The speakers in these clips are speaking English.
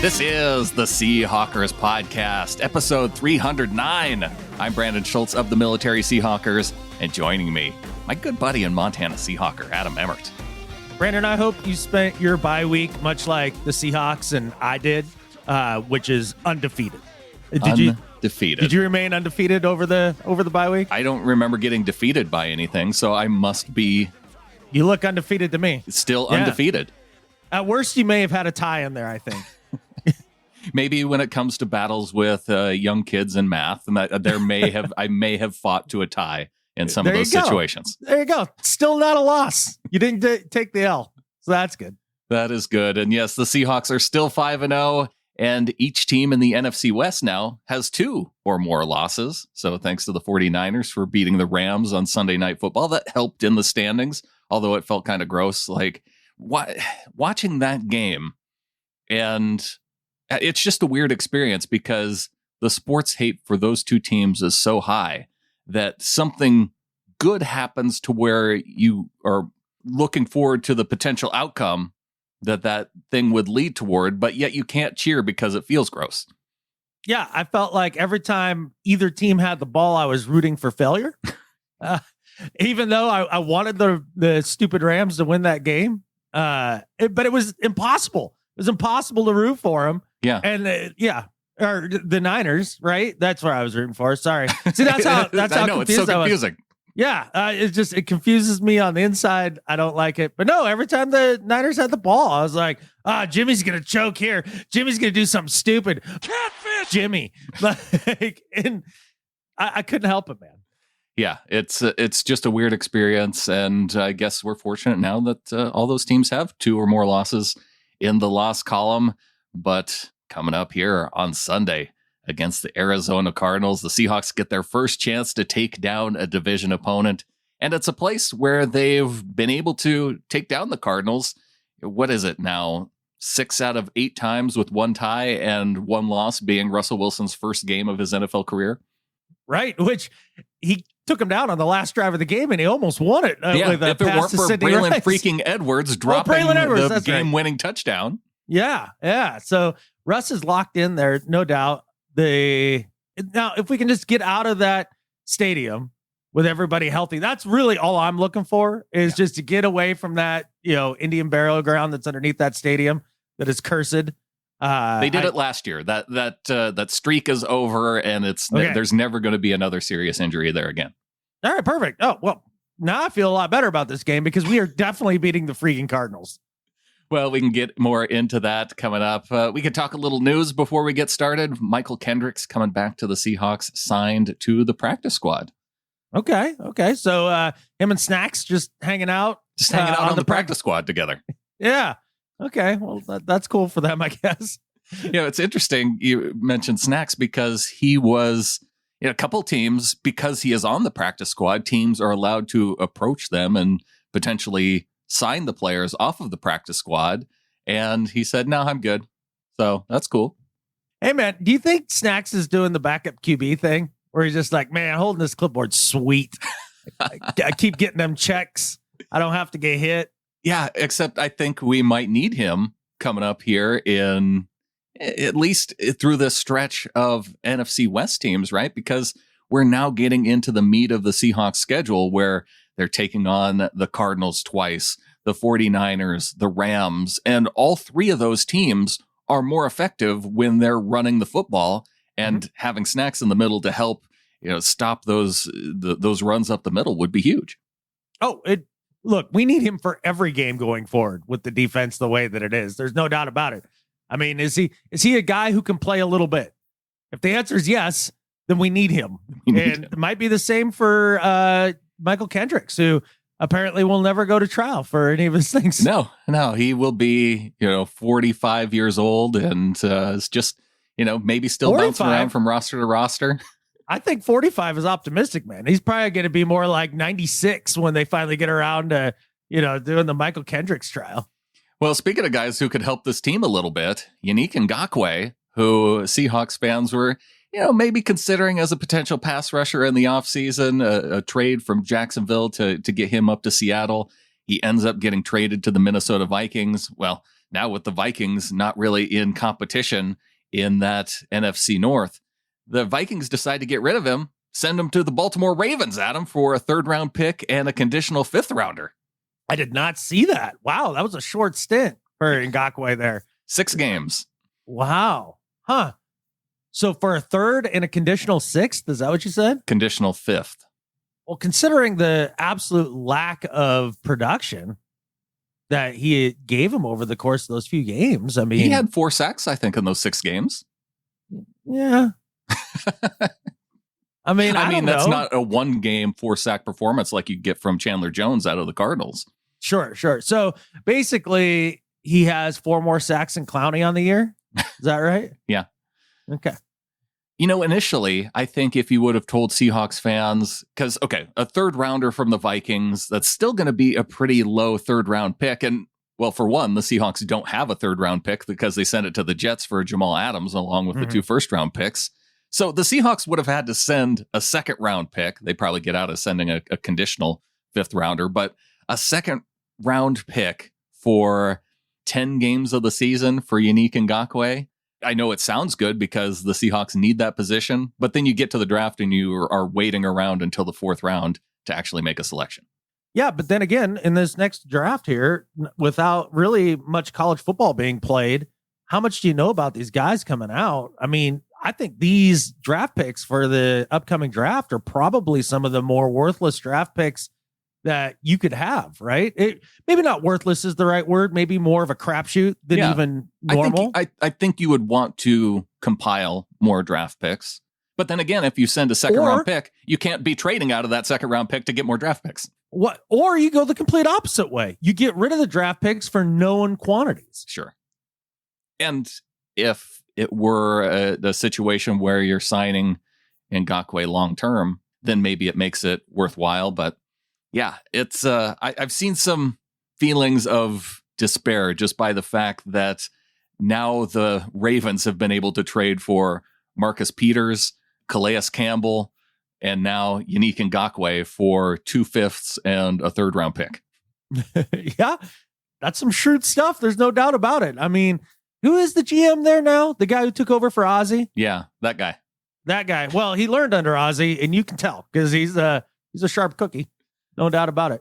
This is the Seahawkers Podcast, episode 309. I'm Brandon Schultz of the Military Seahawkers, and joining me, my good buddy and Montana Seahawker, Adam Emmert. Brandon, I hope you spent your bye week much like the Seahawks and I did, which is undefeated. Did you remain undefeated over the bye week? I don't remember getting defeated by anything, so I must be. You look undefeated to me. Still undefeated. At worst, you may have had a tie in there, I think. Maybe when it comes to battles with young kids in math, and I may have fought to a tie in some of those situations. There you go. Still not a loss. You didn't take the L, so that's good. That is good. And yes, the Seahawks are still 5-0, and each team in the NFC West now has 2 or more losses. So thanks to the 49ers for beating the Rams on Sunday Night Football. That helped in the standings, although it felt kind of gross. Like watching that game, and it's just a weird experience because the sports hate for those two teams is so high that something good happens to where you are looking forward to the potential outcome that thing would lead toward, but yet you can't cheer because it feels gross. Yeah, I felt like every time either team had the ball, I was rooting for failure. Even though I wanted the stupid Rams to win that game, but it was impossible. It was impossible to root for them. Yeah. And or the Niners, right? That's where I was rooting for. Sorry. See, that's how I know, it's so confusing. Yeah. It confuses me on the inside. I don't like it. But no, every time the Niners had the ball, I was like, Jimmy's going to choke here. Jimmy's going to do something stupid. Catfish Jimmy. And I couldn't help it, man. Yeah, it's just a weird experience. And I guess we're fortunate now that all those teams have 2 or more losses in the loss column. But coming up here on Sunday against the Arizona Cardinals, the Seahawks get their first chance to take down a division opponent. And it's a place where they've been able to take down the Cardinals. What is it now? 6 out of 8 times with 1 tie and 1 loss being Russell Wilson's first game of his NFL career. Right, which he took him down on the last drive of the game, and he almost won it. If it weren't for Braylon freaking Edwards dropping the game-winning touchdown. Yeah. So Russ is locked in there, no doubt. Now, if we can just get out of that stadium with everybody healthy, that's really all I'm looking for is just to get away from that, Indian burial ground that's underneath that stadium that is cursed. They did it last year. That streak is over, and there's never going to be another serious injury there again. All right, perfect. Oh, well, now I feel a lot better about this game because we are definitely beating the freaking Cardinals. Well, we can get more into that coming up. We can talk a little news before we get started. Mychal Kendricks coming back to the Seahawks, signed to the practice squad. Okay. So him and Snacks just hanging out on the practice squad together. Yeah. Okay. Well, that's cool for them, I guess. It's interesting you mentioned Snacks because he was a couple teams, because he is on the practice squad, teams are allowed to approach them and potentially sign the players off of the practice squad. And he said, no, I'm good. So that's cool. Hey, man, do you think Snacks is doing the backup QB thing where he's just like, man, holding this clipboard, sweet. I keep getting them checks. I don't have to get hit. Yeah, except I think we might need him coming up here in at least through this stretch of NFC West teams, right? Because we're now getting into the meat of the Seahawks schedule where they're taking on the Cardinals twice, the 49ers, the Rams, and all 3 of those teams are more effective when they're running the football, and having Snacks in the middle to help, stop those runs up the middle would be huge. Look, we need him for every game going forward with the defense the way that it is. There's no doubt about it. I mean, is he a guy who can play a little bit? If the answer is yes, then we need him. It might be the same for Mychal Kendricks, who apparently will never go to trial for any of his things. No, he will be, 45 years old and is just, maybe still 45. Bouncing around from roster to roster. I think 45 is optimistic, man. He's probably going to be more like 96 when they finally get around to, doing the Mychal Kendricks trial. Well, speaking of guys who could help this team a little bit, Yannick Ngakoue, who Seahawks fans were, maybe considering as a potential pass rusher in the offseason, a trade from Jacksonville to get him up to Seattle. He ends up getting traded to the Minnesota Vikings. Well, now with the Vikings not really in competition in that NFC North, the Vikings decide to get rid of him, send him to the Baltimore Ravens, Adam, for a 3rd-round pick and a conditional 5th-rounder. I did not see that. Wow, that was a short stint for Ngakoue there. 6 games. Wow. Huh. So for a 3rd and a conditional 6th, is that what you said? Conditional 5th. Well, considering the absolute lack of production that he gave him over the course of those few games, I mean, he had 4 sacks, I think, in those 6 games. Yeah. I mean, that's not a 1-game 4-sack performance like you get from Chandler Jones out of the Cardinals. Sure. So basically, he has 4 more sacks than Clowney on the year. Is that right? Yeah. Okay. Initially, I think if you would have told Seahawks fans, because, okay, a 3rd-rounder from the Vikings, that's still going to be a pretty low 3rd-round pick. And, well, for one, the Seahawks don't have a 3rd-round pick because they sent it to the Jets for Jamal Adams along with the 2 first-round picks. So the Seahawks would have had to send a 2nd-round pick. They probably get out of sending a conditional 5th-rounder, but a 2nd-round pick for 10 games of the season for Yannick Ngakoue. I know it sounds good because the Seahawks need that position, but then you get to the draft and you are waiting around until the 4th round to actually make a selection. Yeah, but then again, in this next draft here, without really much college football being played, how much do you know about these guys coming out? I mean, I think these draft picks for the upcoming draft are probably some of the more worthless draft picks that you could have, right? Maybe not worthless is the right word. Maybe more of a crapshoot than even normal. I think you would want to compile more draft picks. But then again, if you send a 2nd-round pick, you can't be trading out of that 2nd-round pick to get more draft picks. Or you go the complete opposite way. You get rid of the draft picks for known quantities. Sure. And if it were the situation where you're signing Ngakoue long-term, then maybe it makes it worthwhile. But yeah, it's I've seen some feelings of despair just by the fact that now the Ravens have been able to trade for Marcus Peters, Calais Campbell, and now Yannick Ngakoue for 2 5ths and a 3rd-round pick. Yeah, that's some shrewd stuff. There's no doubt about it. I mean, who is the GM there now? The guy who took over for Ozzie? Yeah, that guy. That guy. Well, he learned under Ozzie, and you can tell because he's a sharp cookie. No doubt about it.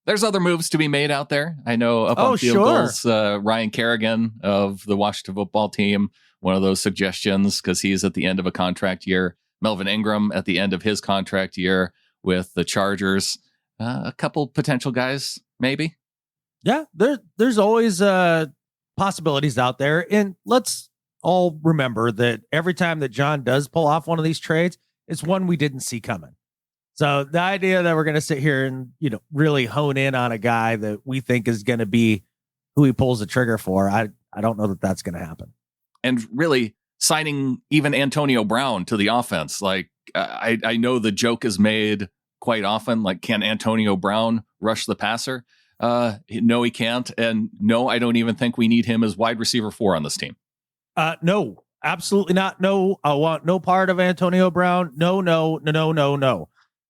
There's other moves to be made out there. I know up on field goals, Ryan Kerrigan of the Washington football team, one of those suggestions because he's at the end of a contract year. Melvin Ingram at the end of his contract year with the Chargers. A couple potential guys, maybe. Yeah, there's always possibilities out there. And let's all remember that every time that John does pull off one of these trades, it's one we didn't see coming. So the idea that we're going to sit here and, really hone in on a guy that we think is going to be who he pulls the trigger for, I don't know that that's going to happen. And really signing even Antonio Brown to the offense. Like I know the joke is made quite often, like, can Antonio Brown rush the passer? No, he can't. And no, I don't even think we need him as wide receiver 4 on this team. No, absolutely not. No, I want no part of Antonio Brown. No.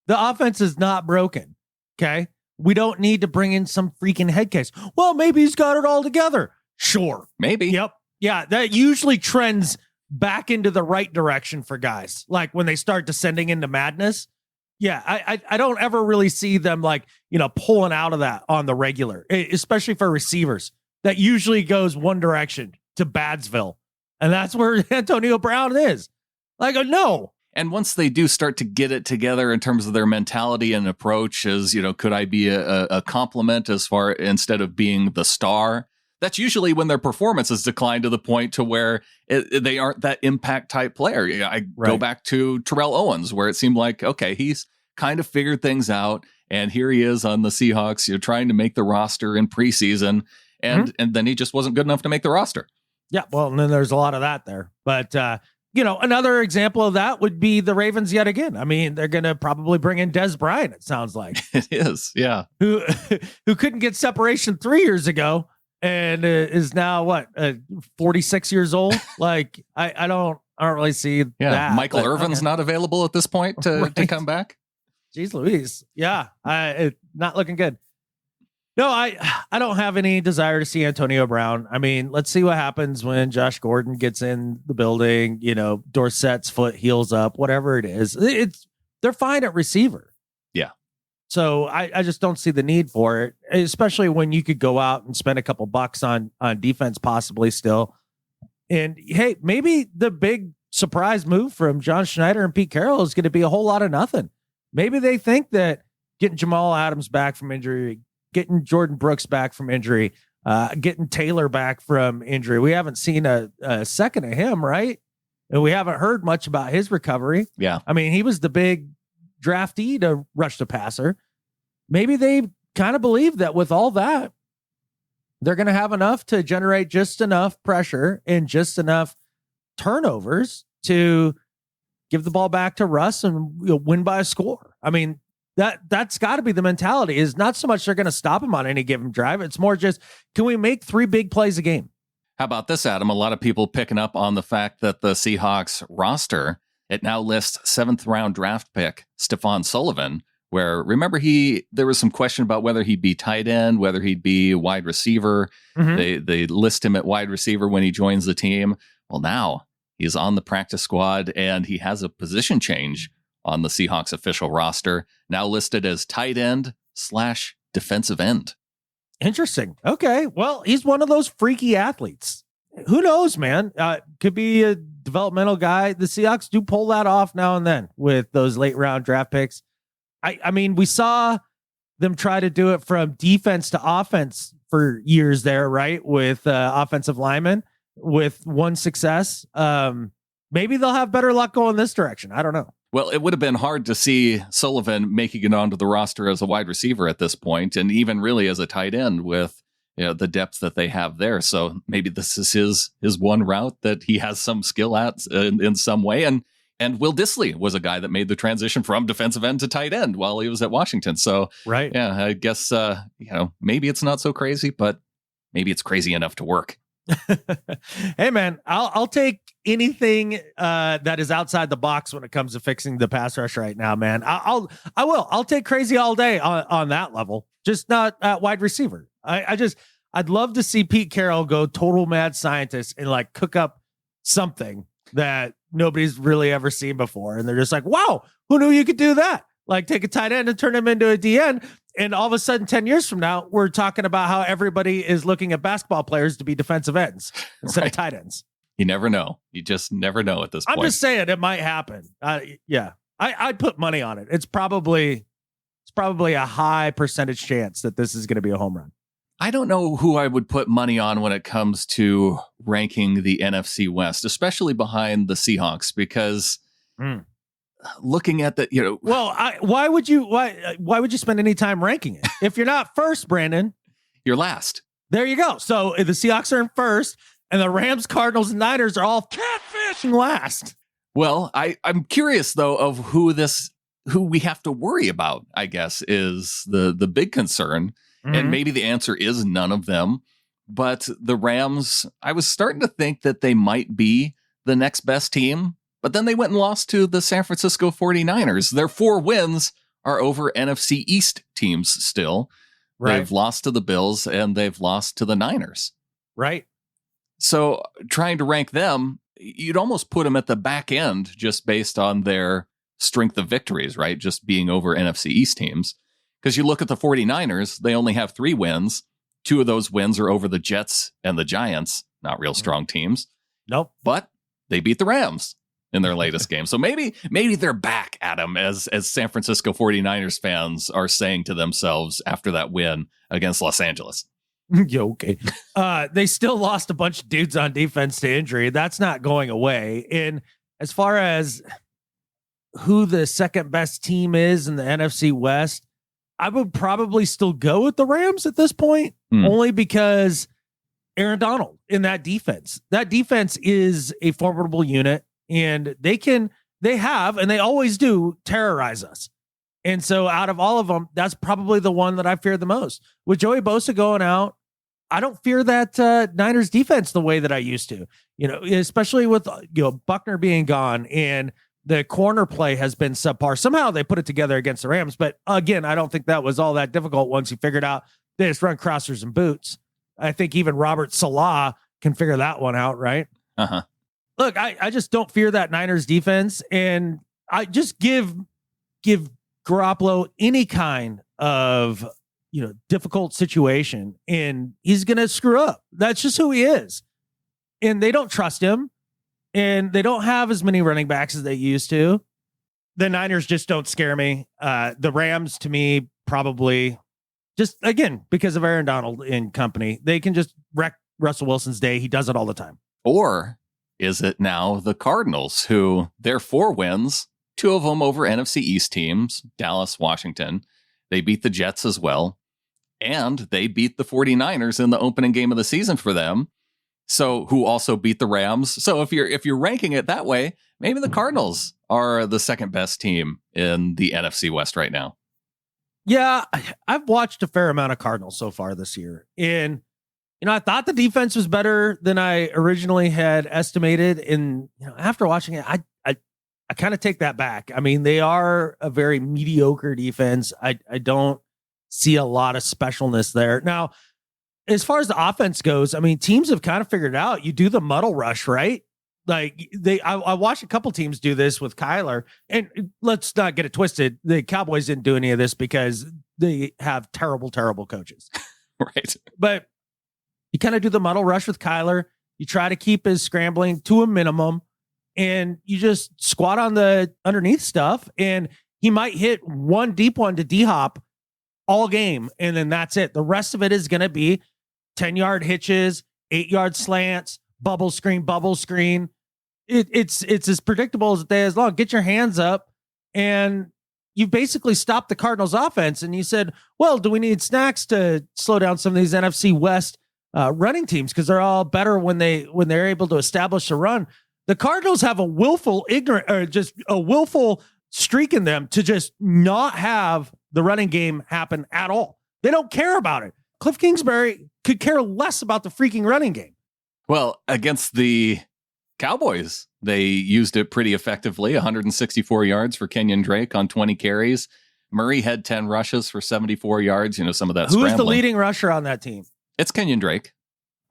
The offense is not broken. Okay. We don't need to bring in some freaking head case. Well, maybe he's got it all together. Sure. Maybe. Yep. Yeah. That usually trends back into the right direction for guys. Like when they start descending into madness. Yeah. I don't ever really see them pulling out of that on the regular, especially for receivers. That usually goes one direction to Badsville. And that's where Antonio Brown is. No. And once they do start to get it together in terms of their mentality and approach, as could I be a compliment as far instead of being the star? That's usually when their performance has declined to the point to where they aren't that impact type player. Go back to Terrell Owens, where it seemed like, okay, he's kind of figured things out, and here he is on the Seahawks, trying to make the roster in preseason, and then he just wasn't good enough to make the roster. Yeah, well, and then there's a lot of that there, but. Another example of that would be the Ravens yet again. I mean, they're going to probably bring in Des Bryant, it sounds like. It is, yeah. Who couldn't get separation 3 years ago and is now, 46 years old? I don't really see that. Michael Irvin's not available at this point to come back? Jeez Louise. Yeah, not looking good. No, I don't have any desire to see Antonio Brown. I mean, let's see what happens when Josh Gordon gets in the building, Dorsett's foot heals up, whatever it is. They're fine at receiver. Yeah. So I just don't see the need for it, especially when you could go out and spend a couple bucks on defense possibly still. And hey, maybe the big surprise move from John Schneider and Pete Carroll is going to be a whole lot of nothing. Maybe they think that getting Jamal Adams back from injury, getting Jordan Brooks back from injury, getting Taylor back from injury. We haven't seen a second of him, right? And we haven't heard much about his recovery. Yeah. I mean, he was the big draftee to rush the passer. Maybe they kind of believe that with all that, they're going to have enough to generate just enough pressure and just enough turnovers to give the ball back to Russ and win by a score. I mean, that's got to be the mentality. Is not so much they're going to stop him on any given drive. It's more just, can we make 3 big plays a game? How about this, Adam? A lot of people picking up on the fact that the Seahawks roster, it now lists 7th round draft pick Stephon Sullivan, where remember there was some question about whether he'd be tight end, whether he'd be wide receiver. Mm-hmm. They list him at wide receiver when he joins the team. Well, now he's on the practice squad and he has a position change on the Seahawks official roster, now listed as tight end / defensive end. Interesting. Okay. Well, he's one of those freaky athletes. Who knows, man? Could be a developmental guy. The Seahawks do pull that off now and then with those late round draft picks. I mean, we saw them try to do it from defense to offense for years there, right? With offensive linemen with one success. Maybe they'll have better luck going this direction. I don't know. Well, it would have been hard to see Sullivan making it onto the roster as a wide receiver at this point, and even really as a tight end with the depth that they have there. So maybe this is his one route that he has some skill at in some way. And Will Dissly was a guy that made the transition from defensive end to tight end while he was at Washington. So right, yeah, I guess maybe it's not so crazy, but maybe it's crazy enough to work. Hey man, I'll take anything that is outside the box when it comes to fixing the pass rush right now, man. I'll take crazy all day on that level, just not at wide receiver. I'd love to see Pete Carroll go total mad scientist and like cook up something that nobody's really ever seen before. And they're just like, wow, who knew you could do that? Like take a tight end and turn him into a DN. And all of a sudden, 10 years from now, we're talking about how everybody is looking at basketball players to be defensive ends instead of tight ends. You never know. You just never know at this point. I'm just saying it might happen. Yeah, I'd put money on it. It's probably a high percentage chance that this is going to be a home run. I don't know who I would put money on when it comes to ranking the NFC West, especially behind the Seahawks, because looking at the, well, why would you spend any time ranking it? If you're not first, Brandon, you're last. There you go. So the Seahawks are in first and the Rams, Cardinals, and Niners are all catfishing last. Well, I'm curious though of who we have to worry about, I guess, is the big concern. Mm-hmm. And maybe the answer is none of them. But the Rams, I was starting to think that they might be the next best team. But then they went and lost to the San Francisco 49ers. Their 4 wins are over NFC East teams still. Right. They've lost to the Bills and they've lost to the Niners. Right. So trying to rank them, you'd almost put them at the back end just based on their strength of victories, right? Just being over NFC East teams. Because you look at the 49ers, they only have 3 wins. 2 of those wins are over the Jets and the Giants. Not real strong teams. Nope. But they beat the Rams in their latest game. So maybe they're back, Adam, as San Francisco 49ers fans are saying to themselves after that win against Los Angeles. Yeah, okay. They still lost a bunch of dudes on defense to injury. That's not going away. And as far as who the second best team is in the NFC West, I would probably still go with the Rams at this point, only because Aaron Donald in that defense. That defense is a formidable unit, and they have, and they always do, terrorize us. And so out of all of them, that's probably the one that I fear the most. With Joey Bosa going out, I don't fear that Niners defense the way that I used to, especially with Buckner being gone and the corner play has been subpar. Somehow they put it together against the Rams. But again, I don't think that was all that difficult once you figured out They just run crossers and boots. I think even Robert Salah can figure that one out, right? Uh-huh. Look, I just don't fear that Niners defense, and I just give Garoppolo any kind of difficult situation, and he's gonna screw up. That's just who he is. And they don't trust him, and they don't have as many running backs as they used to. The Niners just don't scare me. The Rams, to me, probably just, again, because of Aaron Donald and company, they can just wreck Russell Wilson's day. He does it all the time. Or is it now the Cardinals, who their 4 wins, 2 of them over NFC East teams, Dallas, Washington. They beat the Jets as well. And they beat the 49ers in the opening game of the season for them. So who also beat the Rams. So if you're ranking it that way, maybe the Cardinals are the second best team in the NFC West right now. Yeah, I've watched a fair amount of Cardinals so far this year. And, I thought the defense was better than I originally had estimated. And, after watching it, I kind of take that back. I mean, they are a very mediocre defense. I don't see a lot of specialness there. Now, as far as the offense goes, I mean, teams have kind of figured out you do the muddle rush, right? Like I watched a couple teams do this with Kyler, and let's not get it twisted. The Cowboys didn't do any of this because they have terrible, terrible coaches. Right. But you kind of do the muddle rush with Kyler. You try to keep his scrambling to a minimum, and you just squat on the underneath stuff, and he might hit one deep one to D-Hop all game, and then that's it. The rest of it is going to be 10-yard hitches, 8-yard slants, bubble screen. It's as predictable as the day is long. Get your hands up, and you basically stopped the Cardinals offense, and you said, well, do we need snacks to slow down some of these NFC West running teams, because they're all better when they're able to establish a run. The Cardinals have a willful streak in them to just not have the running game happen at all. They don't care about it. Cliff Kingsbury could care less about the freaking running game. Well, against the Cowboys, they used it pretty effectively. 164 yards for Kenyon Drake on 20 carries. Murray had 10 rushes for 74 yards. Some of that scrambling. Who's the leading rusher on that team? It's Kenyon Drake.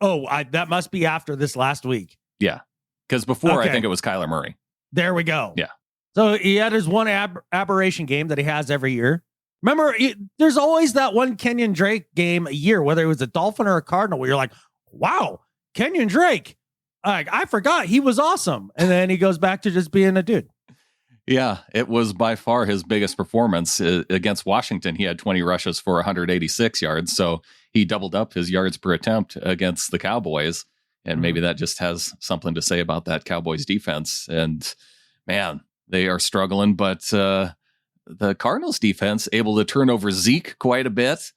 Oh, that must be after this last week. Yeah, because before I think it was Kyler Murray. There we go. Yeah. So he had his one aberration game that he has every year. Remember, there's always that one Kenyon Drake game a year, whether it was a Dolphin or a Cardinal, where you're like, wow, Kenyon Drake. I forgot he was awesome. And then he goes back to just being a dude. Yeah, it was by far his biggest performance against Washington. He had 20 rushes for 186 yards. So he doubled up his yards per attempt against the Cowboys. And maybe that just has something to say about that Cowboys defense. And man, they are struggling. But the Cardinals defense able to turn over Zeke quite a bit.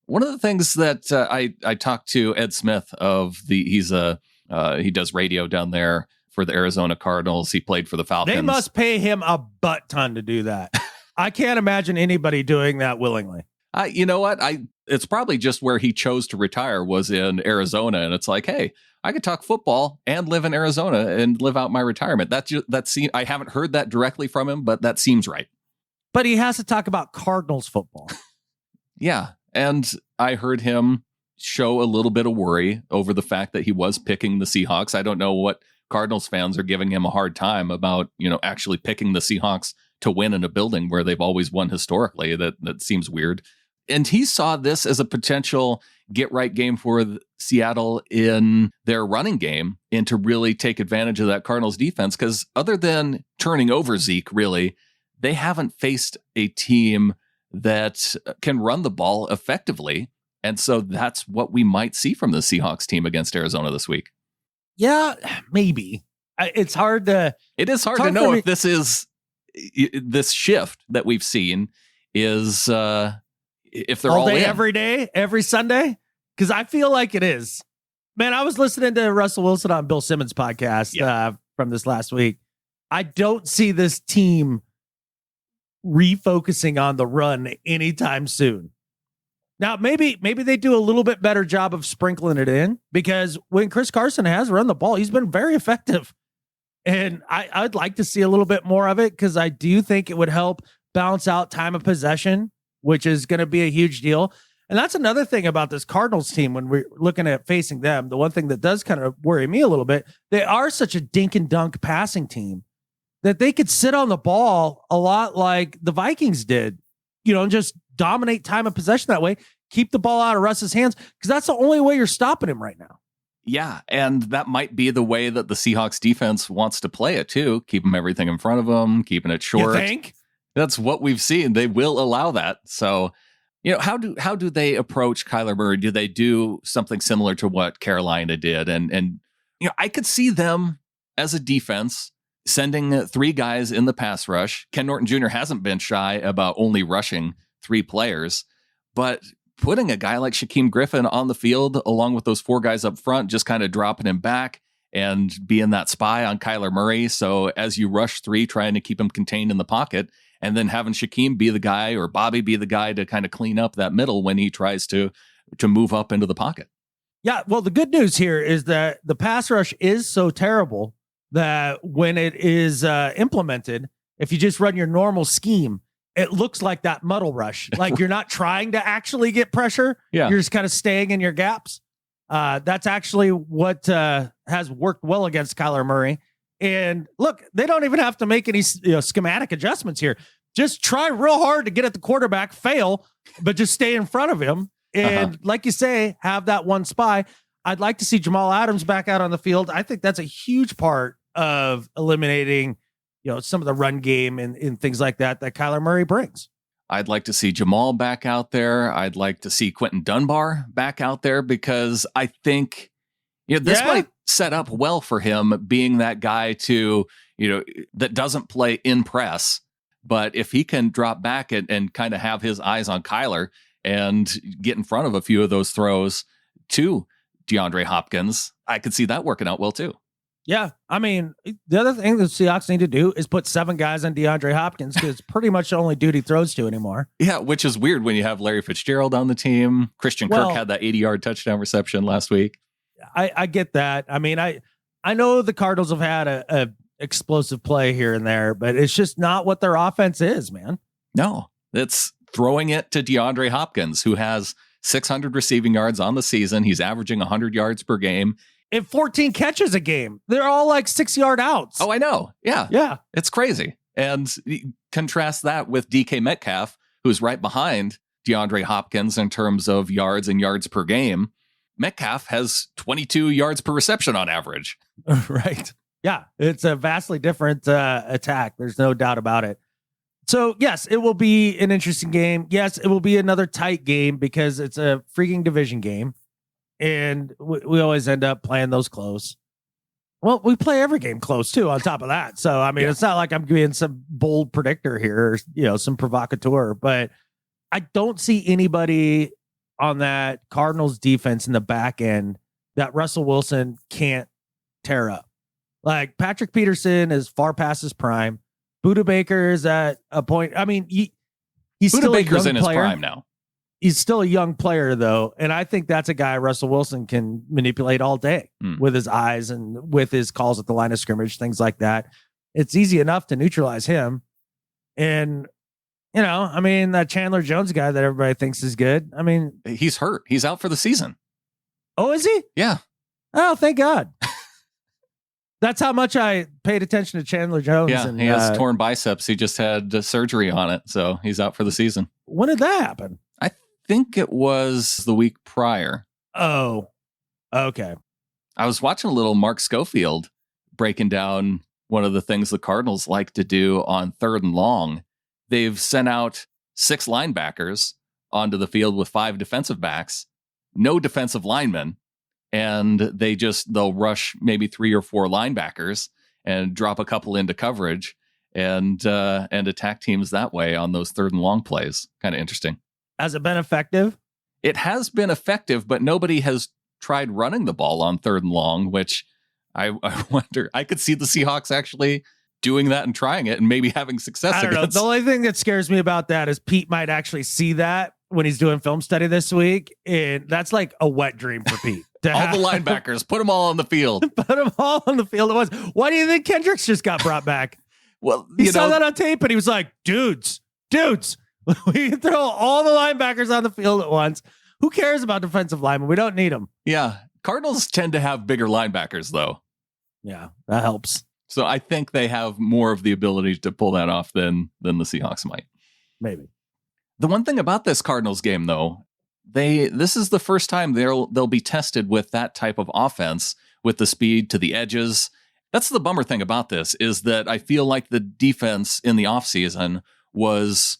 One of the things that I talked to Ed Smith of he does radio down there for the Arizona Cardinals. He played for the Falcons. They must pay him a butt ton to do that. I can't imagine anybody doing that willingly. You know what? It's probably just where he chose to retire was in Arizona. And it's like, hey, I could talk football and live in Arizona and live out my retirement. I haven't heard that directly from him, but that seems right. But he has to talk about Cardinals football. Yeah. And I heard him show a little bit of worry over the fact that he was picking the Seahawks. I don't know what Cardinals fans are giving him a hard time about, actually picking the Seahawks to win in a building where they've always won historically. That seems weird. And he saw this as a potential get-right game for Seattle in their running game and to really take advantage of that Cardinals defense, because other than turning over Zeke, really, they haven't faced a team that can run the ball effectively. And so that's what we might see from the Seahawks team against Arizona this week. Yeah, maybe. It is hard to know if this shift that we've seen is if they're all day, in. every day, every Sunday. Because I feel like it is. Man, I was listening to Russell Wilson on Bill Simmons' podcast from this last week. I don't see this team refocusing on the run anytime soon. Now, maybe they do a little bit better job of sprinkling it in, because when Chris Carson has run the ball, he's been very effective. And I'd like to see a little bit more of it, because I do think it would help balance out time of possession, which is going to be a huge deal. And that's another thing about this Cardinals team when we're looking at facing them. The one thing that does kind of worry me a little bit, they are such a dink and dunk passing team that they could sit on the ball a lot like the Vikings did, and just dominate time of possession that way, keep the ball out of Russ's hands, because that's the only way you're stopping him right now. Yeah, and that might be the way that the Seahawks defense wants to play it too. Keep them everything in front of them, keeping it short. You think? That's what we've seen. They will allow that. So, how do they approach Kyler Murray? Do they do something similar to what Carolina did? And I could see them as a defense sending 3 guys in the pass rush. Ken Norton Jr. hasn't been shy about only rushing 3 players, but putting a guy like Shaquem Griffin on the field along with those 4 guys up front, just kind of dropping him back and being that spy on Kyler Murray. So as you rush 3, trying to keep him contained in the pocket, and then having Shaquem be the guy or Bobby be the guy to kind of clean up that middle when he tries to move up into the pocket. Yeah, well, the good news here is that the pass rush is so terrible that when it is implemented, if you just run your normal scheme, it looks like that muddle rush. Like you're not trying to actually get pressure. Yeah. You're just kind of staying in your gaps. That's actually what has worked well against Kyler Murray. And look, they don't even have to make any schematic adjustments here. Just try real hard to get at the quarterback, fail, but just stay in front of him. And like you say, have that one spy. I'd like to see Jamal Adams back out on the field. I think that's a huge part of eliminating, some of the run game and things like that Kyler Murray brings. I'd like to see Jamal back out there. I'd like to see Quentin Dunbar back out there because I think, this might set up well for him being that guy to, that doesn't play in press. But if he can drop back and kind of have his eyes on Kyler and get in front of a few of those throws to DeAndre Hopkins, I could see that working out well too. Yeah. I mean, the other thing the Seahawks need to do is put 7 guys on DeAndre Hopkins because it's pretty much the only dude he throws to anymore. Yeah, which is weird when you have Larry Fitzgerald on the team. Christian Kirk had that 80-yard touchdown reception last week. I get that. I mean, I know the Cardinals have had a explosive play here and there, but it's just not what their offense is, man. No, it's throwing it to DeAndre Hopkins, who has 600 receiving yards on the season. He's averaging 100 yards per game. And 14 catches a game. They're all like 6-yard outs. Oh, I know. Yeah. Yeah. It's crazy. And contrast that with DK Metcalf, who's right behind DeAndre Hopkins in terms of yards and yards per game. Metcalf has 22 yards per reception on average. Right. Yeah. It's a vastly different attack. There's no doubt about it. So, yes, it will be an interesting game. Yes, it will be another tight game because it's a freaking division game. And we always end up playing those close. Well, we play every game close, too, on top of that. So, I mean, It's not like I'm being some bold predictor here or, some provocateur. But I don't see anybody on that Cardinals defense in the back end that Russell Wilson can't tear up. Like, Patrick Peterson is far past his prime. Budda Baker is at a point. I mean, he's still a young in player. His prime now. He's still a young player, though. And I think that's a guy Russell Wilson can manipulate all day with his eyes and with his calls at the line of scrimmage, things like that. It's easy enough to neutralize him. And, that Chandler Jones guy that everybody thinks is good. I mean, he's hurt. He's out for the season. Oh, is he? Yeah. Oh, thank God. That's how much I paid attention to Chandler Jones. Yeah, and, he has torn biceps. He just had surgery on it, so he's out for the season. When did that happen? I think it was the week prior. Oh, okay. I was watching a little Mark Schofield breaking down one of the things the Cardinals like to do on 3rd and long. They've sent out 6 linebackers onto the field with 5 defensive backs, no defensive linemen. And they'll rush maybe 3 or 4 linebackers and drop a couple into coverage and attack teams that way on those 3rd and long plays. Kind of interesting. Has it been effective? It has been effective, but nobody has tried running the ball on 3rd and long, which I wonder. I could see the Seahawks actually doing that and trying it and maybe having success. I don't know. The only thing that scares me about that is Pete might actually see that when he's doing film study this week. And that's like a wet dream for Pete. All the linebackers, put them all on the field. Put them all on the field at once. Why do you think Kendricks just got brought back? Well, he saw that on tape and he was like, dudes, We can throw all the linebackers on the field at once. Who cares about defensive linemen? We don't need them. Yeah. Cardinals tend to have bigger linebackers, though. Yeah, that helps. So I think they have more of the ability to pull that off than the Seahawks might. Maybe. The one thing about this Cardinals game, though, this is the first time they'll be tested with that type of offense, with the speed to the edges. That's the bummer thing about this, is that I feel like the defense in the offseason was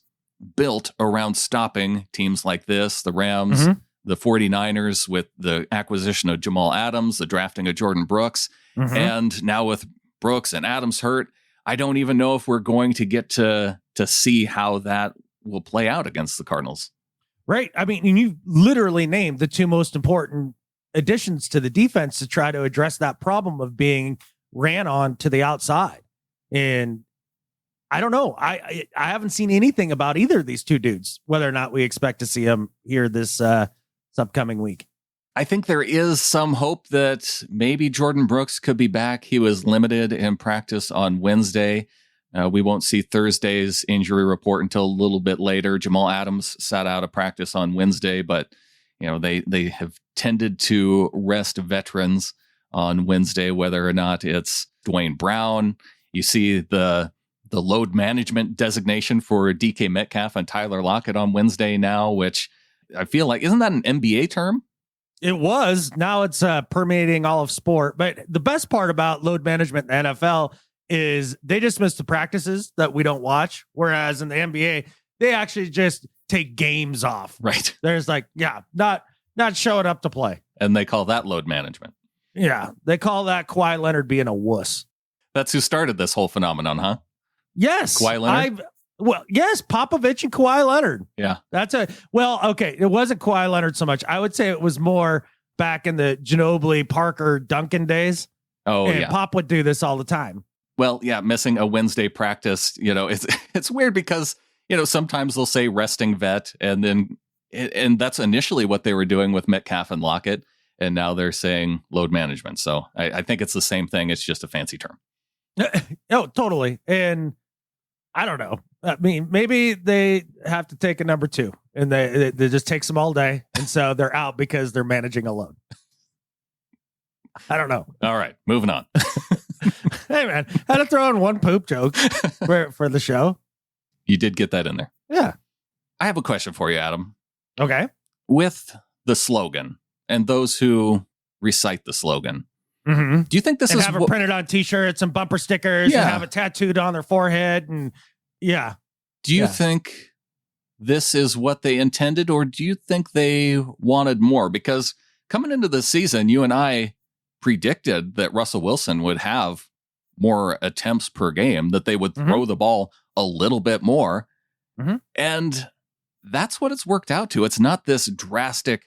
built around stopping teams like this, the Rams, the 49ers, with the acquisition of Jamal Adams, the drafting of Jordyn Brooks, and now with Brooks and Adams hurt, I don't even know if we're going to get to see how that will play out against the Cardinals. Right. I mean, and you literally named the two most important additions to the defense to try to address that problem of being ran on to the outside. And I don't know. I haven't seen anything about either of these two dudes, whether or not we expect to see them here this upcoming week. I think there is some hope that maybe Jordyn Brooks could be back. He was limited in practice on Wednesday. We won't see Thursday's injury report until a little bit later. Jamal Adams sat out of practice on Wednesday, but they have tended to rest veterans on Wednesday, whether or not it's Dwayne Brown. You see the load management designation for DK Metcalf and Tyler Lockett on Wednesday now, which I feel like, isn't that an NBA term? It was. Now it's permeating all of sport. But the best part about load management in the NFL is they just miss the practices that we don't watch. Whereas in the NBA, they actually just take games off. Right. There's not showing up to play. And they call that load management. Yeah. They call that Kawhi Leonard being a wuss. That's who started this whole phenomenon, huh? Yes. Kawhi Leonard? Yes, Popovich and Kawhi Leonard. Yeah. Okay. It wasn't Kawhi Leonard so much. I would say it was more back in the Ginobili, Parker, Duncan days. Oh, and yeah. Pop would do this all the time. Well, yeah, missing a Wednesday practice, it's weird because, sometimes they'll say resting vet, and that's initially what they were doing with Metcalf and Lockett, and now they're saying load management. So I think it's the same thing. It's just a fancy term. Oh, totally. And I don't know. I mean, maybe they have to take a number two, and they just takes them all day, and so they're out because they're managing a load. I don't know. All right, moving on. Hey, man, had to throw in one poop joke for the show. You did get that in there. Yeah. I have a question for you, Adam. Okay. With the slogan and those who recite the slogan, do you think this and is have it printed on T-shirts and bumper stickers and have it tattooed on their forehead? And yeah. Do you think this is what they intended, or do you think they wanted more? Because coming into the season, you and I predicted that Russell Wilson would have more attempts per game, that they would throw the ball a little bit more. And that's what it's worked out to. It's not this drastic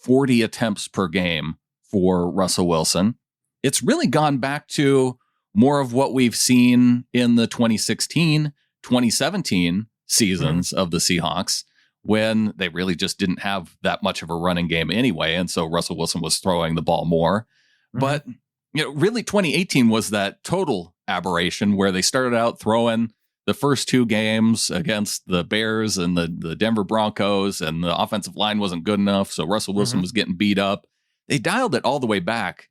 40 attempts per game for Russell Wilson. It's really gone back to more of what we've seen in the 2016, 2017 seasons of the Seahawks, when they really just didn't have that much of a running game anyway. And so Russell Wilson was throwing the ball more. But, really 2018 was that total aberration where they started out throwing the first two games against the Bears and the Denver Broncos, and the offensive line wasn't good enough. So Russell Wilson was getting beat up. They dialed it all the way back.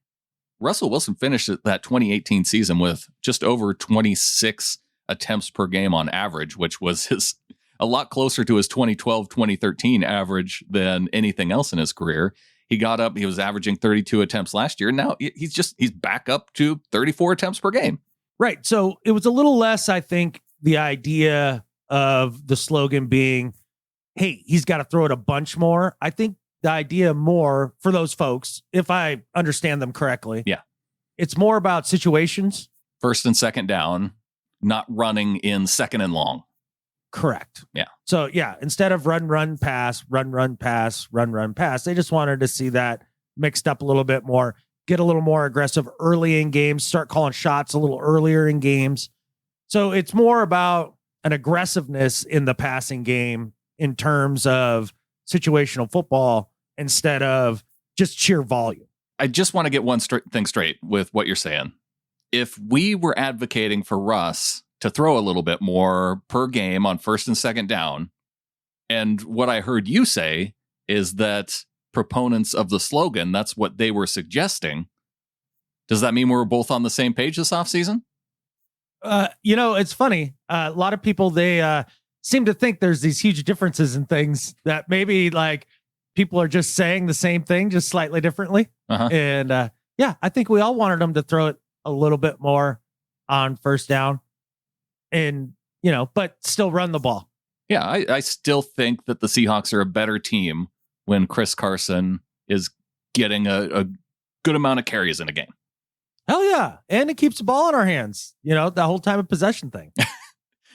Russell Wilson finished that 2018 season with just over 26 attempts per game on average, which was a lot closer to his 2012, 2013 average than anything else in his career. He got up, he was averaging 32 attempts last year. Now he's back up to 34 attempts per game. Right. So it was a little less, I think, the idea of the slogan being, hey, he's got to throw it a bunch more. I think the idea more for those folks, if I understand them correctly, it's more about situations. First and second down, not running in second and long. Correct. Yeah. So instead of run, pass, run, pass, run, pass, they just wanted to see that mixed up a little bit more, get a little more aggressive early in games, start calling shots a little earlier in games. So it's more about an aggressiveness in the passing game in terms of situational football instead of just sheer volume. I just want to get one thing straight with what you're saying. If we were advocating for Russ to throw a little bit more per game on first and second down, And what I heard you say is that proponents of the slogan, that's what they were suggesting. Does that mean we're both on the same page this offseason? It's funny. A lot of people, they seem to think there's these huge differences in things that maybe like people are just saying the same thing, just slightly differently. And I think we all wanted them to throw it a little bit more on first down and, but still run the ball. Yeah, I still think that the Seahawks are a better team when Chris Carson is getting a good amount of carries in a game. Hell yeah. And it keeps the ball in our hands, the whole time of possession thing.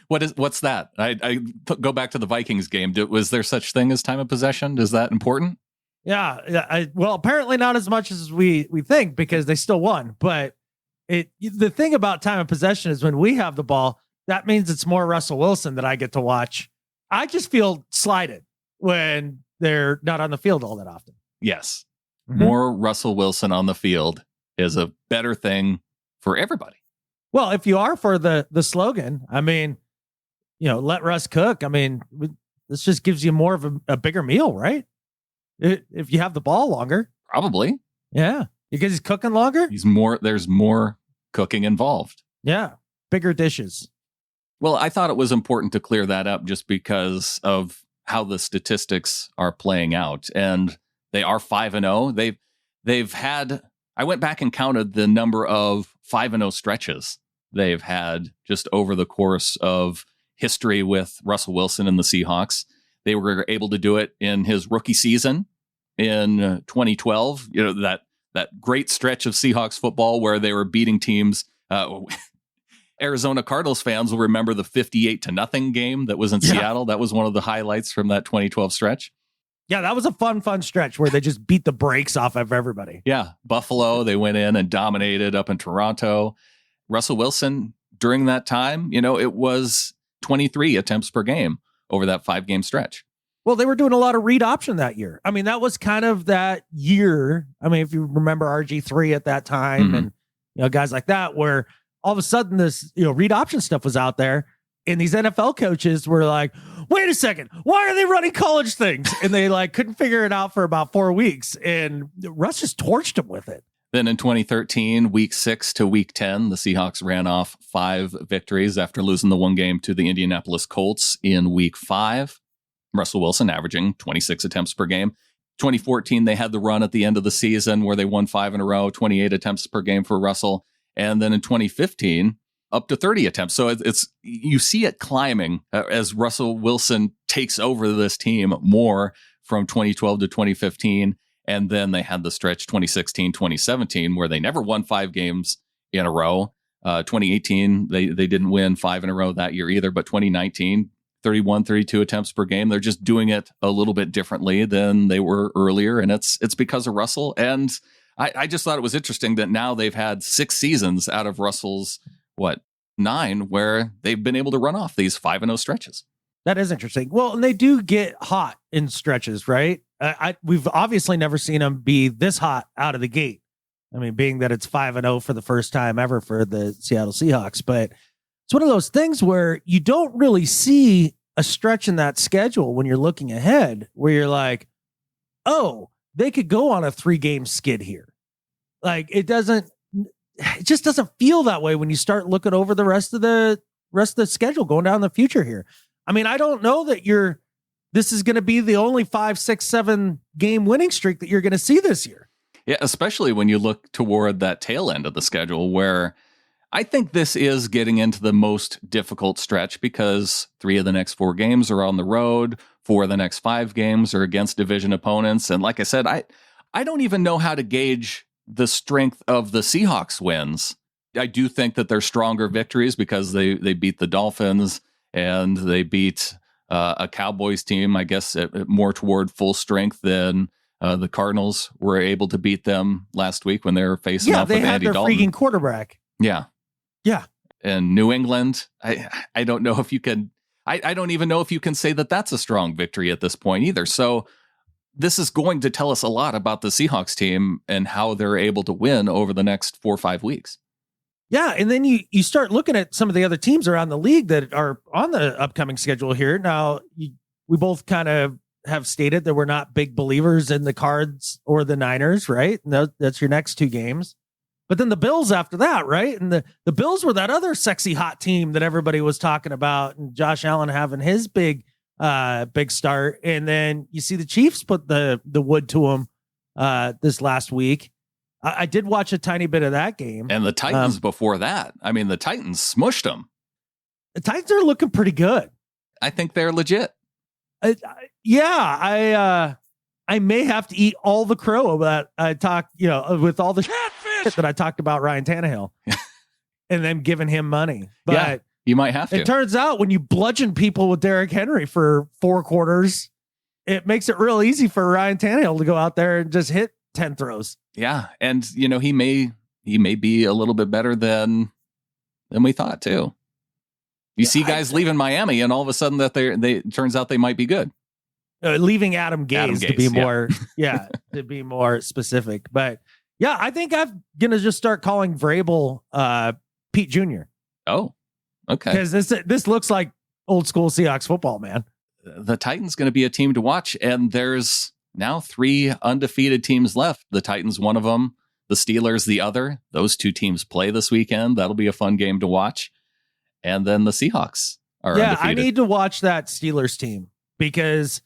What's that? I go back to the Vikings game. Was there such thing as time of possession? Is that important? Yeah. Well, apparently not as much as we think, because they still won. But the thing about time of possession is when we have the ball, that means it's more Russell Wilson that I get to watch. I just feel slighted when they're not on the field all that often. Yes. More Russell Wilson on the field is a better thing for everybody. Well, if you are for the slogan, I mean, let Russ cook. I mean, this just gives you more of a bigger meal, right? If you have the ball longer. Probably. Yeah. Because he's cooking longer? There's more cooking involved. Yeah. Bigger dishes. Well, I thought it was important to clear that up just because of how the statistics are playing out. And they are 5-0. They've had, I went back and counted the number of 5-0 stretches they've had just over the course of history with Russell Wilson and the Seahawks. They were able to do it in his rookie season in 2012. That great stretch of Seahawks football where they were beating teams. Arizona Cardinals fans will remember the 58-0 game that was in Seattle. That was one of the highlights from that 2012 stretch. Yeah, that was a fun stretch where they just beat the brakes off of everybody. Yeah, Buffalo, they went in and dominated up in Toronto. Russell Wilson, during that time, it was 23 attempts per game over that 5-game stretch. Well, they were doing a lot of read option that year. I mean, that was kind of that year. I mean, if you remember RG3 at that time and, guys like that, where all of a sudden this, read option stuff was out there. And these NFL coaches were like, wait a second, why are they running college things? And they couldn't figure it out for about 4 weeks. And Russ just torched them with it. Then in 2013, week 6 to week 10, the Seahawks ran off 5 victories after losing the one game to the Indianapolis Colts in week 5. Russell Wilson averaging 26 attempts per game. 2014, they had the run at the end of the season where they won 5 in a row, 28 attempts per game for Russell. And then in 2015, up to 30 attempts. So you see it climbing as Russell Wilson takes over this team more from 2012 to 2015. And then they had the stretch 2016, 2017, where they never won 5 games in a row. 2018, they didn't win 5 in a row that year either. But 2019, 31, 32 attempts per game. They're just doing it a little bit differently than they were earlier. And it's because of Russell. And I just thought it was interesting that now they've had 6 seasons out of Russell's 9 where they've been able to run off these 5-0 stretches. That is interesting. Well, and they do get hot in stretches, right? We've obviously never seen them be this hot out of the gate. I mean, being that it's 5-0 for the first time ever for the Seattle Seahawks, but it's one of those things where you don't really see a stretch in that schedule when you're looking ahead, where you're like, oh, they could go on a 3-game skid here. It just doesn't feel that way when you start looking over the rest of the schedule going down the future here. I mean, I don't know that this is going to be the only 5, 6, 7 game winning streak that you're going to see this year. Yeah, especially when you look toward that tail end of the schedule, where I think this is getting into the most difficult stretch because 3 of the next 4 games are on the road. 4 of the next 5 games are against division opponents. And like I said, I don't even know how to gauge the strength of the Seahawks wins. I do think that they're stronger victories because they beat the Dolphins and they beat a Cowboys team, I guess, more toward full strength than the Cardinals were able to beat them last week when they were facing off with Andy Dalton. Yeah, they had their freaking quarterback. Yeah. Yeah. And New England, I don't know if you can, I don't even know if you can say that that's a strong victory at this point either. So this is going to tell us a lot about the Seahawks team and how they're able to win over the next 4 or 5 weeks. Yeah, and then you start looking at some of the other teams around the league that are on the upcoming schedule here. Now, we both kind of have stated that we're not big believers in the Cards or the Niners, right? And that's your next two games. But then the Bills after that, right? And the Bills were that other sexy hot team that everybody was talking about, and Josh Allen having his big start. And then you see the Chiefs put the wood to them this last week. I did watch a tiny bit of that game. And the Titans before that. I mean, the Titans smushed them. The Titans are looking pretty good. I think they're legit. I may have to eat all the crow that I talked, with all the shit that I talked about Ryan Tannehill and then giving him money. But yeah, you might have to. It turns out when you bludgeon people with Derrick Henry for 4 quarters, it makes it real easy for Ryan Tannehill to go out there and just hit 10 throws. Yeah. And he may be a little bit better than we thought too. You see guys leaving Miami, and all of a sudden that they turns out they might be good. Leaving Adam Gase to be more, to be more specific. But yeah, I think I'm gonna just start calling Vrabel Pete Jr. Oh, okay. Because this looks like old school Seahawks football, man. The Titans going to be a team to watch, and there's now 3 undefeated teams left. The Titans, one of them. The Steelers, the other. Those 2 teams play this weekend. That'll be a fun game to watch. And then the Seahawks are undefeated. I need to watch that Steelers team because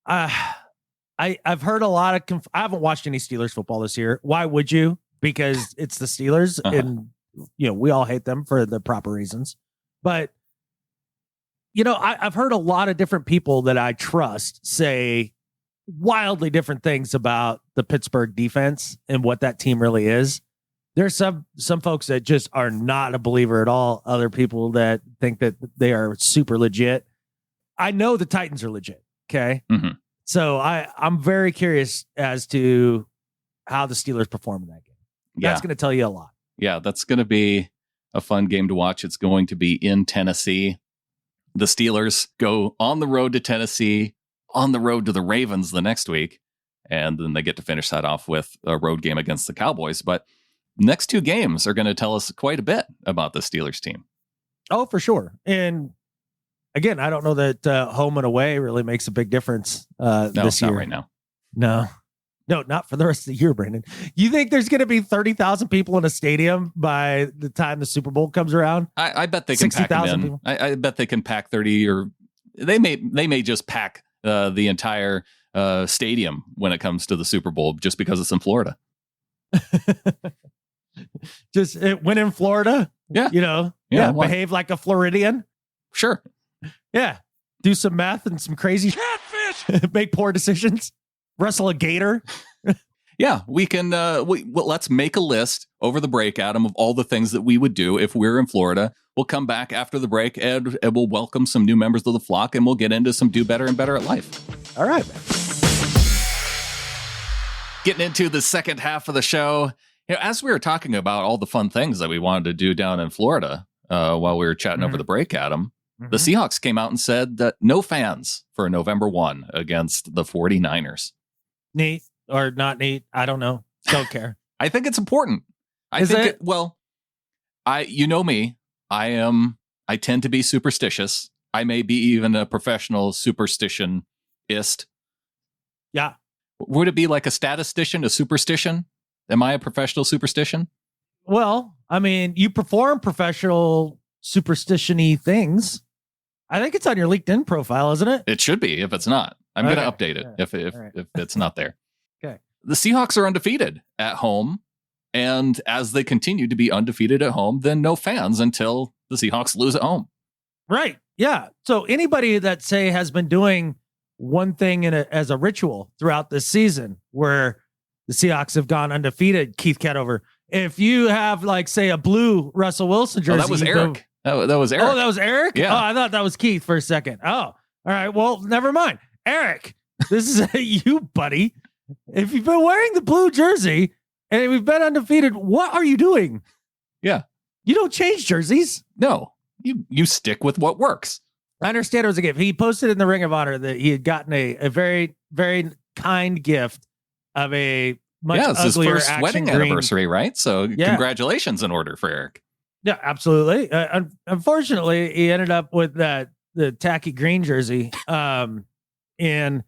I've heard a lot of I haven't watched any Steelers football this year. Why would you? Because it's the Steelers and we all hate them for the proper reasons. But I've heard a lot of different people that I trust say wildly different things about the Pittsburgh defense and what that team really is. There's some folks that just are not a believer at all. Other people that think that they are super legit. I know the Titans are legit. Okay. Mm-hmm. So I'm very curious as to how the Steelers perform in that game. That's going to tell you a lot. Yeah, that's going to be a fun game to watch. It's going to be in Tennessee. The Steelers go on the road to Tennessee, on the road to the Ravens the next week, and then they get to finish that off with a road game against the Cowboys. But next 2 games are going to tell us quite a bit about the Steelers team. Oh, for sure. And again, I don't know that home and away really makes a big difference this year. Not right now. No, not for the rest of the year, Brandon. You think there's going to be 30,000 people in a stadium by the time the Super Bowl comes around? I bet they can pack them in. People? I bet they can pack 30, or they may just pack the entire stadium when it comes to the Super Bowl just because it's in Florida. Just when in Florida, behave like a Floridian. Sure. Yeah. Do some math and some crazy catfish. Make poor decisions. Wrestle a gator. Yeah, we can. Let's make a list over the break, Adam, of all the things that we would do if we were in Florida. We'll come back after the break and we'll welcome some new members of the flock, and we'll get into some do better and better at life. All right, man. Getting into the second half of the show. As we were talking about all the fun things that we wanted to do down in Florida while we were chatting over the break, Adam, the Seahawks came out and said that no fans for November 1 against the 49ers. Neat or not neat? I don't know. Don't care. I think it's important. You know me. I tend to be superstitious. I may be even a professional superstitionist. Yeah. Would it be like a statistician, a superstition? Am I a professional superstition? Well, I mean, you perform professional superstition-y things. I think it's on your LinkedIn profile, isn't it? It should be. If it's not, I'm going to update it if it's not there. Okay. The Seahawks are undefeated at home. And as they continue to be undefeated at home, then no fans until the Seahawks lose at home. Right. Yeah. So anybody that has been doing one thing as a ritual throughout this season where the Seahawks have gone undefeated, Keith Ketover. If you have say a blue Russell Wilson jersey. That was Eric. That was Eric. Oh, that was Eric? Yeah. Oh, I thought that was Keith for a second. Oh, all right. Well, never mind. Eric, this is you, buddy. If you've been wearing the blue jersey and we've been undefeated, what are you doing? Yeah. You don't change jerseys. No, you stick with what works. I understand it was a gift. He posted in the Ring of Honor that he had gotten a very, very kind gift of a much uglier it's his first wedding green anniversary, right? So congratulations in order for Eric. Yeah, absolutely. Unfortunately, he ended up with that the tacky green jersey. And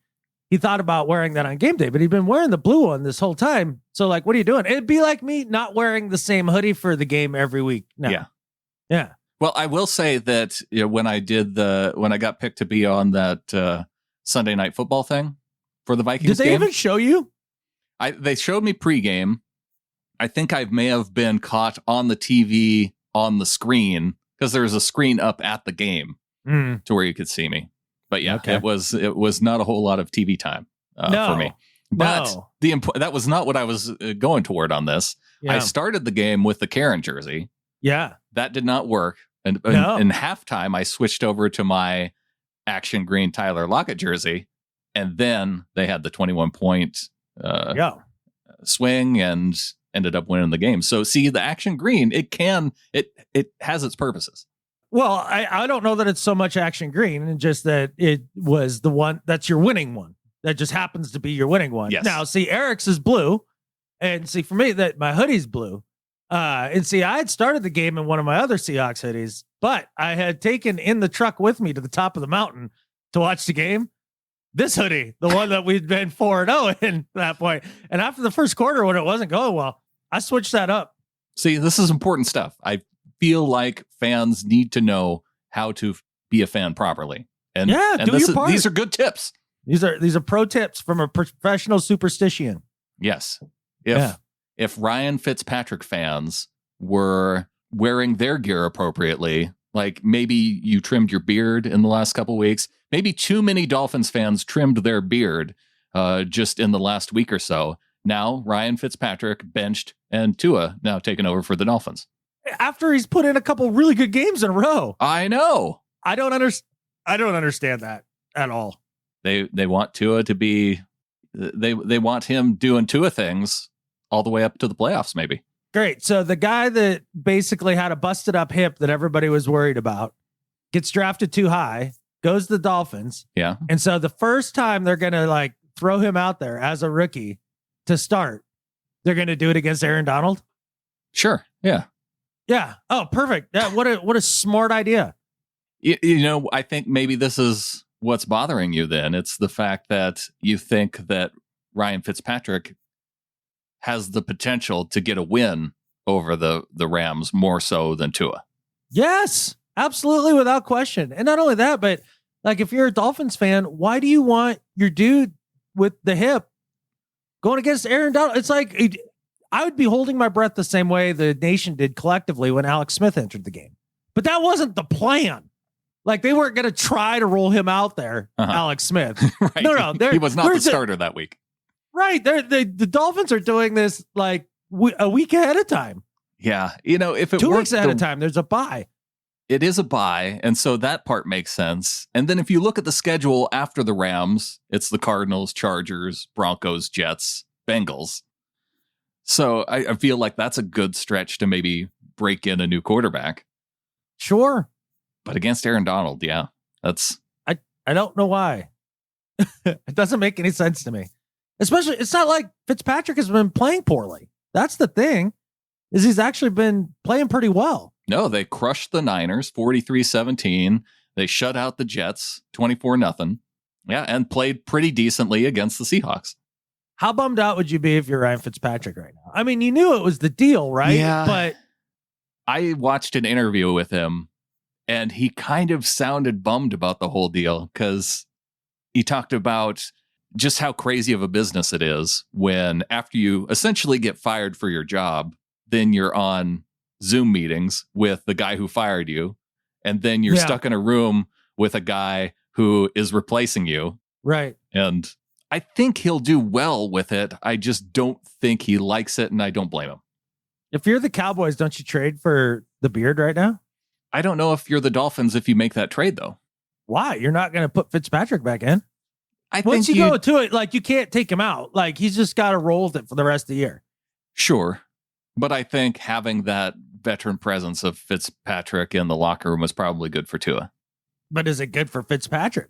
he thought about wearing that on game day, but he'd been wearing the blue one this whole time. So like, what are you doing? It'd be like me not wearing the same hoodie for the game every week. No. Yeah. Yeah. Well, I will say that when I got picked to be on that Sunday Night Football thing for the Vikings Did they game, even show you? They showed me pregame. I think I may have been caught on the TV on the screen because there was a screen up at the game to where you could see me. But yeah, Okay. it was not a whole lot of TV time for me. But that was not what I was going toward on this. Yeah. I started the game with the Karen jersey. Yeah. That did not work. And in halftime, I switched over to my action green Tyler Lockett jersey. And then they had the 21-point swing and ended up winning the game. So see, the action green, it has its purposes. Well, I don't know that it's so much action green, and just that it was the one that's your winning one. That just happens to be your winning one. Yes. Now, see, Eric's is blue, and see, for me, that my hoodie's blue. And see, I had started the game in one of my other Seahawks hoodies, but I had taken in the truck with me to the top of the mountain to watch the game. This hoodie, the one that we'd been 4-0 in that point. And after the first quarter, when it wasn't going well, I switched that up. See, this is important stuff. I feel like fans need to know how to be a fan properly. And do your part. These are good tips. These are pro tips from a professional superstition. Yes. If Ryan Fitzpatrick fans were wearing their gear appropriately, like maybe you trimmed your beard in the last couple of weeks, maybe too many Dolphins fans trimmed their beard just in the last week or so. Now Ryan Fitzpatrick benched and Tua now taking over for the Dolphins. After he's put in a couple really good games in a row. I know. I don't understand that at all. They want Tua to be they want him doing Tua things all the way up to the playoffs, maybe. Great. So the guy that basically had a busted up hip that everybody was worried about gets drafted too high, goes to the Dolphins. Yeah. And so the first time they're going to like throw him out there as a rookie to start, they're going to do it against Aaron Donald. Sure. Yeah. Yeah. Oh, perfect. Yeah. What a smart idea. I think maybe this is what's bothering you then. It's the fact that you think that Ryan Fitzpatrick has the potential to get a win over the Rams more so than Tua. Yes, absolutely, without question. And not only that, but like if you're a Dolphins fan, why do you want your dude with the hip going against Aaron Donald? It's like I would be holding my breath the same way the nation did collectively when Alex Smith entered the game. But that wasn't the plan. Like they weren't going to try to roll him out there, Alex Smith. Right. No, he was not the starter that week. Right. The Dolphins are doing this like a week ahead of time. Yeah. If it 2 weeks ahead of time, there's a bye. It is a bye. And so that part makes sense. And then if you look at the schedule after the Rams, it's the Cardinals, Chargers, Broncos, Jets, Bengals. So I feel like that's a good stretch to maybe break in a new quarterback. Sure. But against Aaron Donald, yeah, that's... I don't know why. It doesn't make any sense to me. Especially, it's not like Fitzpatrick has been playing poorly. That's the thing, is he's actually been playing pretty well. No, they crushed the Niners 43-17. They shut out the Jets 24-0. Yeah, and played pretty decently against the Seahawks. How bummed out would you be if you're Ryan Fitzpatrick right now? I mean, you knew it was the deal, right? Yeah. But I watched an interview with him, and he kind of sounded bummed about the whole deal because he talked about just how crazy of a business it is when after you essentially get fired for your job, then you're on Zoom meetings with the guy who fired you, and then you're stuck in a room with a guy who is replacing you. Right. And I think he'll do well with it. I just don't think he likes it, and I don't blame him. If you're the Cowboys, don't you trade for the beard right now? I don't know if you're the Dolphins if you make that trade, though. Why? You're not going to put Fitzpatrick back in? I Once think you go to it, like you can't take him out. Like he's just got to roll with it for the rest of the year. Sure. But I think having that veteran presence of Fitzpatrick in the locker room was probably good for Tua. But is it good for Fitzpatrick?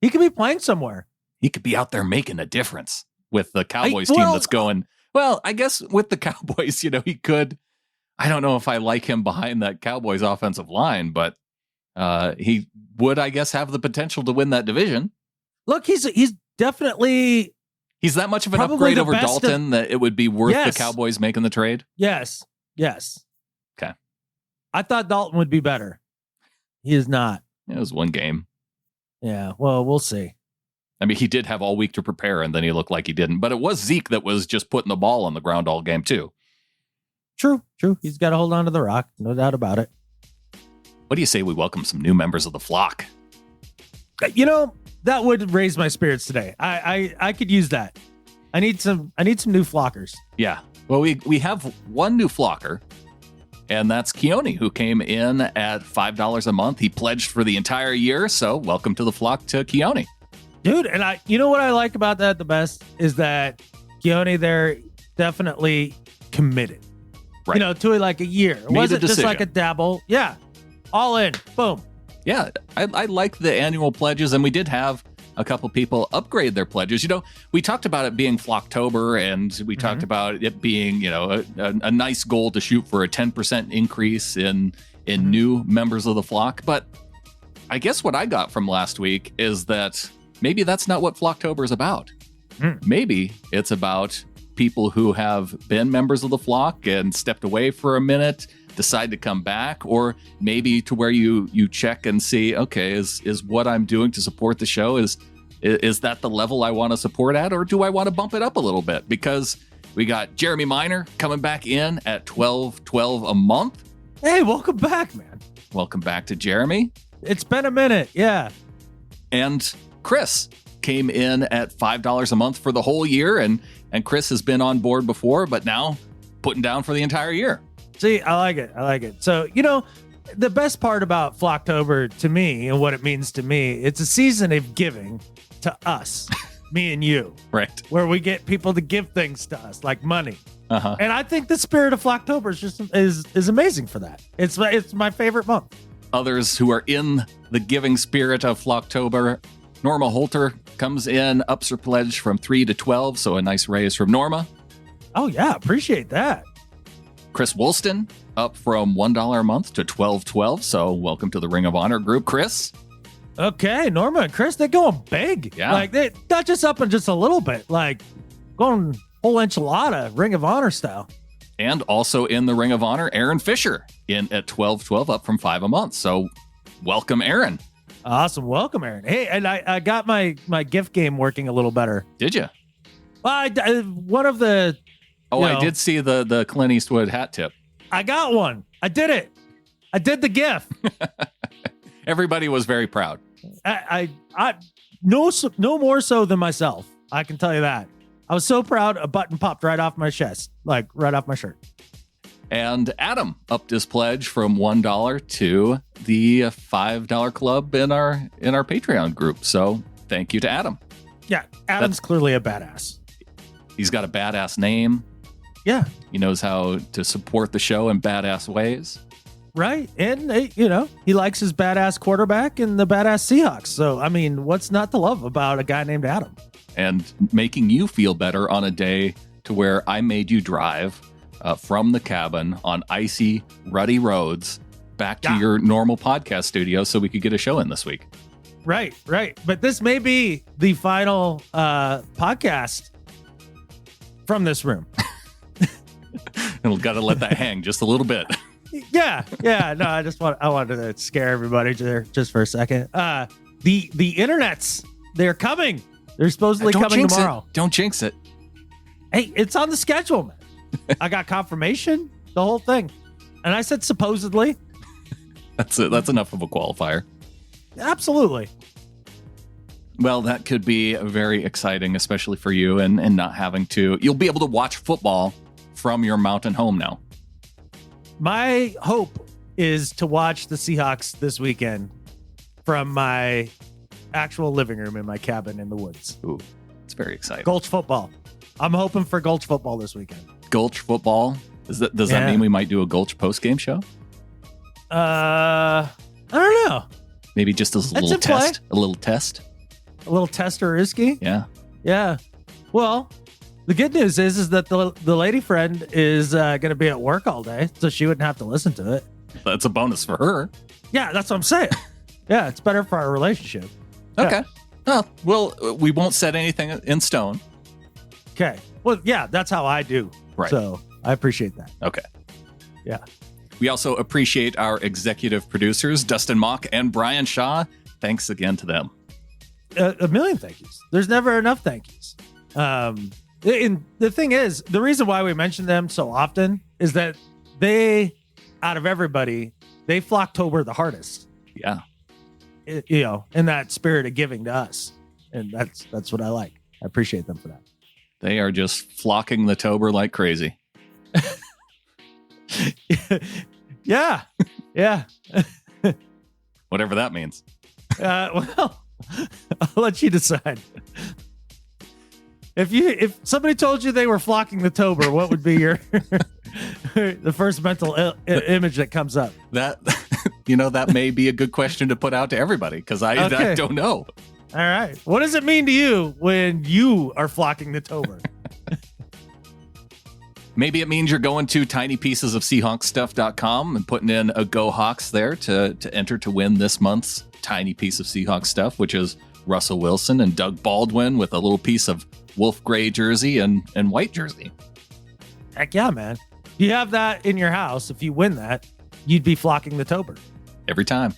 He could be playing somewhere. He could be out there making a difference with the Cowboys team that's going. Well, I guess with the Cowboys, he could. I don't know if I like him behind that Cowboys offensive line, but He would, I guess, have the potential to win that division. Look, he's definitely... He's that much of an probably upgrade the over best Dalton that it would be worth Yes. the Cowboys making the trade? Yes. Okay. I thought Dalton would be better. He is not. It was one game. Yeah, well, we'll see. I mean, he did have all week to prepare, and then he looked like he didn't. But it was Zeke that was just putting the ball on the ground all game, too. True. He's got to hold on to the rock. No doubt about it. What do you say we welcome some new members of the flock? You know, that would raise my spirits today. I could use that. I need some new flockers. Yeah. Well, we have one new flocker, and that's Keone, who came in at $5 a month. He pledged for the entire year, so welcome to the flock to Keone. Dude, and you know what I like about that the best is that Keone there definitely committed. Right. You know, to like a year. It wasn't just like a dabble. Yeah. All in. Boom. Yeah, I like the annual pledges, and we did have a couple people upgrade their pledges. You know, we talked about it being Flocktober, and we talked about it being, you know, a nice goal to shoot for a 10% increase in new members of the flock. But I guess what I got from last week is that maybe that's not what Flocktober is about. Maybe it's about people who have been members of the flock and stepped away for a minute, decide to come back, or maybe to where you check and see, okay, is what I'm doing to support the show, is that the level I want to support at, or do I want to bump it up a little bit? Because we got Jeremy Minor coming back in at $12.12 a month. Hey, welcome back, man. Welcome back to Jeremy. It's been a minute. Yeah. And Chris came in at $5 a month for the whole year, and Chris has been on board before, but now putting down for the entire year. See, I like it. So, you know, the best part about Flocktober to me and what it means to me, it's a season of giving to us, me and you. Right. Where we get people to give things to us, like money. Uh-huh. And I think the spirit of Flocktober is amazing for that. It's my favorite month. Others who are in the giving spirit of Flocktober, Norma Holter comes in, ups her pledge from 3 to 12, so a nice raise from Norma. Oh, yeah, appreciate that. Chris Woolston up from $1 a month to $12.12, so welcome to the Ring of Honor group, Chris. Okay, Norma and Chris, they're going big. Yeah. Like, they not just up in just a little bit, like going whole enchilada, Ring of Honor style. And also in the Ring of Honor, Aaron Fisher in at $12.12, up from $5 a month, so welcome, Aaron. Awesome. Welcome, Aaron. Hey, and I got my gift game working a little better. Did you? One of the... Oh, I did see the Clint Eastwood hat tip. I got one. I did it. I did the gift. Everybody was very proud. I no more so than myself. I can tell you that. I was so proud a button popped right off my chest, like right off my shirt. And Adam upped his pledge from $1 to the $5 club in our Patreon group. So thank you to Adam. Yeah, Adam's clearly a badass. He's got a badass name. Yeah. He knows how to support the show in badass ways. Right. And, he likes his badass quarterback and the badass Seahawks. So, I mean, what's not to love about a guy named Adam? And making you feel better on a day to where I made you drive from the cabin on icy, ruddy roads back to your normal podcast studio so we could get a show in this week. Right. But this may be the final podcast from this room. And got to let that hang just a little bit. Yeah. No, I wanted to scare everybody there just for a second. The internets, they're coming. They're supposedly coming tomorrow. Don't jinx it. Hey, it's on the schedule, man. I got confirmation, the whole thing. And I said supposedly. That's enough of a qualifier. Absolutely. Well, that could be very exciting, especially for you and not having to. You'll be able to watch football from your mountain home now. My hope is to watch the Seahawks this weekend from my actual living room in my cabin in the woods. Ooh, it's very exciting. Gulch football. I'm hoping for Gulch football this weekend. Gulch football? Does that mean we might do a Gulch post-game show? I don't know. Maybe just a little test. A little test. A little tester-isky? Yeah. Well, the good news is that the lady friend is going to be at work all day, so she wouldn't have to listen to it. That's a bonus for her. Yeah, that's what I'm saying. Yeah, it's better for our relationship. Okay. Well, we won't set anything in stone. Okay. Well, yeah, that's how I do. Right. So I appreciate that. Okay. Yeah. We also appreciate our executive producers, Dustin Mock and Brian Shaw. Thanks again to them. A million thank yous. There's never enough thank yous. And the thing is, the reason why we mention them so often is that they, out of everybody, they Flocktober the hardest. Yeah. In that spirit of giving to us. And that's what I like. I appreciate them for that. They are just flocking the Tober like crazy. Yeah. Yeah. Whatever that means. Well, I'll let you decide. If somebody told you they were flocking the Tober, what would be your the first mental image that comes up? That that may be a good question to put out to everybody because I don't know. All right. What does it mean to you when you are flocking the Tober? Maybe it means you're going to tinypiecesofseahawksstuff.com and putting in a Go Hawks there to enter to win this month's Tiny Piece of Seahawks Stuff, which is Russell Wilson and Doug Baldwin with a little piece of wolf gray jersey and white jersey. Heck yeah, man. If you have that in your house, if you win that, you'd be flocking the Tober. Every time.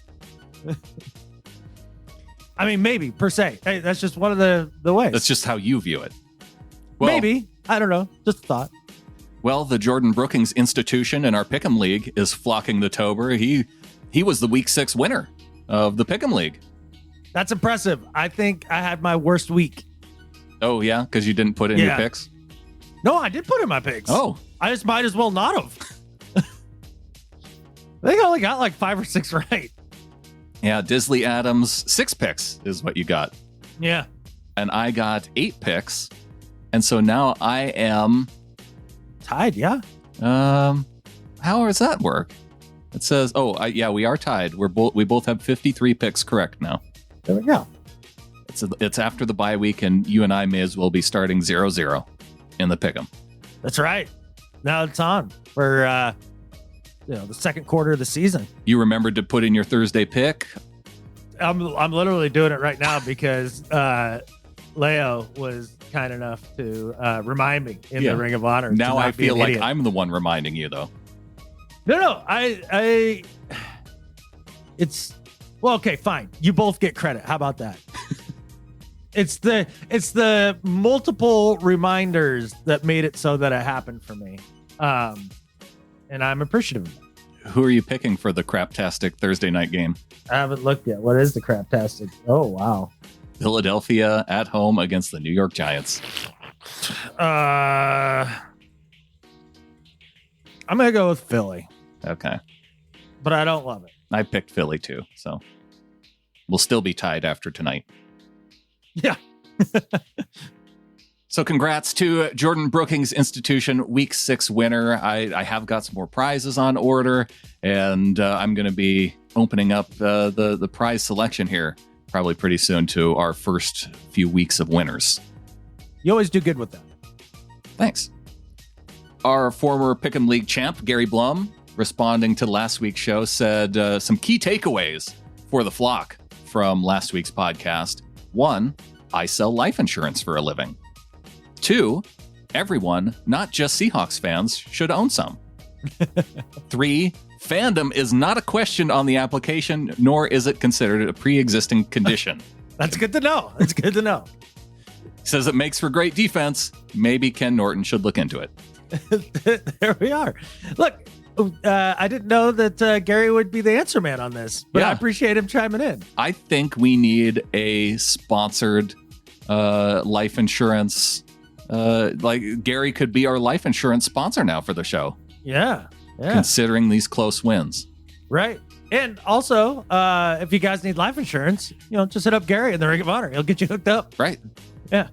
I mean, maybe, per se. Hey, that's just one of the ways. That's just how you view it. Well, maybe. I don't know. Just a thought. Well, the Jordyn Brookings Institution in our Pick'em League is flocking the Tober. He was the Week 6 winner of the Pick'em League. That's impressive. I think I had my worst week. Oh, yeah? Because you didn't put in your picks? No, I did put in my picks. Oh. I just might as well not have. I think I only got like 5 or 6 right. Yeah, Disley Adams, 6 picks is what you got. Yeah. And I got 8 picks. And so now I am... tied, yeah. How does that work? It says, we are tied. We both have 53 picks correct now. There we go. It's after the bye week, and you and I may as well be starting 0-0 in the pick'em. That's right. Now it's on for the second quarter of the season. You remembered to put in your Thursday pick. I'm literally doing it right now because Leo was kind enough to remind me in the Ring of Honor. Now I feel like I'm the one reminding you, though. No, it's well, okay, fine. You both get credit. How about that? It's the multiple reminders that made it so that it happened for me. And I'm appreciative of it. Who are you picking for the craptastic Thursday night game? I haven't looked yet. What is the craptastic? Oh, wow. Philadelphia at home against the New York Giants. I'm going to go with Philly. Okay. But I don't love it. I picked Philly too, so we'll still be tied after tonight. Yeah. So congrats to Jordyn Brookings Institution Week 6 winner. I have got some more prizes on order, and I'm going to be opening up the prize selection here probably pretty soon to our first few weeks of winners. You always do good with that. Thanks. Our former Pick'em League champ, Gary Blum, responding to last week's show, said some key takeaways for the flock from last week's podcast. 1, I sell life insurance for a living. 2, everyone, not just Seahawks fans, should own some. 3, fandom is not a question on the application, nor is it considered a pre-existing condition. That's good to know. That's good to know. Says it makes for great defense. Maybe Ken Norton should look into it. There we are. Look, I didn't know that Gary would be the answer man on this, but I appreciate him chiming in. I think we need a sponsored life insurance. Like Gary could be our life insurance sponsor now for the show. Yeah. Considering these close wins. Right. And also, if you guys need life insurance, just hit up Gary in the Ring of Honor. He'll get you hooked up. Right. Yeah.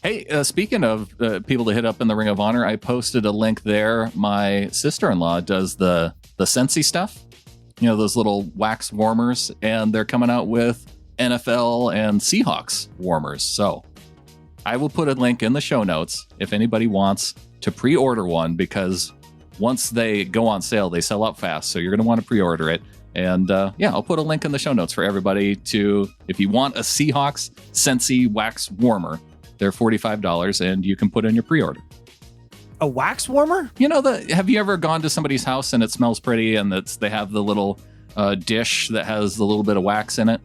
Hey, speaking of people to hit up in the Ring of Honor, I posted a link there. My sister-in-law does the Scentsy stuff, those little wax warmers, and they're coming out with NFL and Seahawks warmers. So I will put a link in the show notes if anybody wants to pre-order one, because once they go on sale, they sell out fast. So you're going to want to pre-order it. And I'll put a link in the show notes for everybody to, if you want a Seahawks Scentsy wax warmer, they're $45 and you can put in your pre-order. A wax warmer? Have you ever gone to somebody's house and it smells pretty and they have the little dish that has a little bit of wax in it?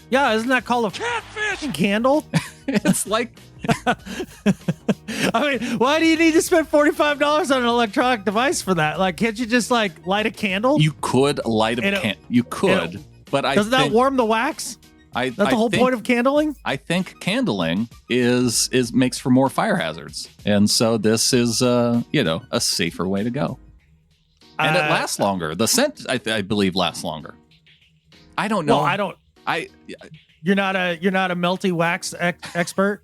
Yeah, isn't that called a catfish candle? It's like, I mean, why do you need to spend $45 on an electronic device for that? Like, can't you just like light a candle? you could light a candle. You could, but doesn't that warm the wax? That's the whole point of candling? I think candling is makes for more fire hazards, and so this is a safer way to go, and it lasts longer. The scent, I believe, lasts longer. I don't know. Well, You're not a melty wax expert.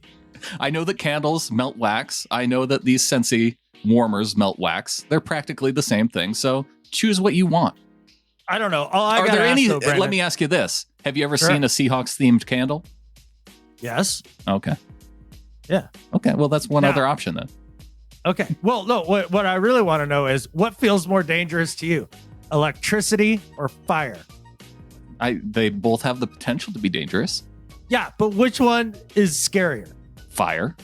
I know that candles melt wax. I know that these Scentsy warmers melt wax. They're practically the same thing. So choose what you want. I don't know. Are there any? Let me ask you this: have you ever seen a Seahawks themed candle? Yes. Okay. Yeah. Okay. Well, that's one other option then. Okay. Well, no. What I really want to know is what feels more dangerous to you, electricity or fire? They both have the potential to be dangerous. Yeah, but which one is scarier? Fire.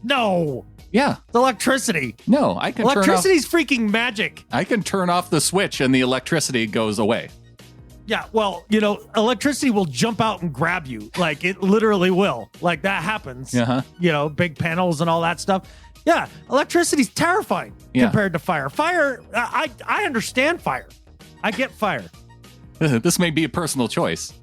No. Yeah. It's electricity. No, I can Electricity's freaking magic. I can turn off the switch and the electricity goes away. Yeah, well, electricity will jump out and grab you. Like, it literally will. Like, that happens. Uh-huh. Big panels and all that stuff. Yeah, electricity's terrifying compared to fire. Fire, I understand fire. I get fire. This may be a personal choice.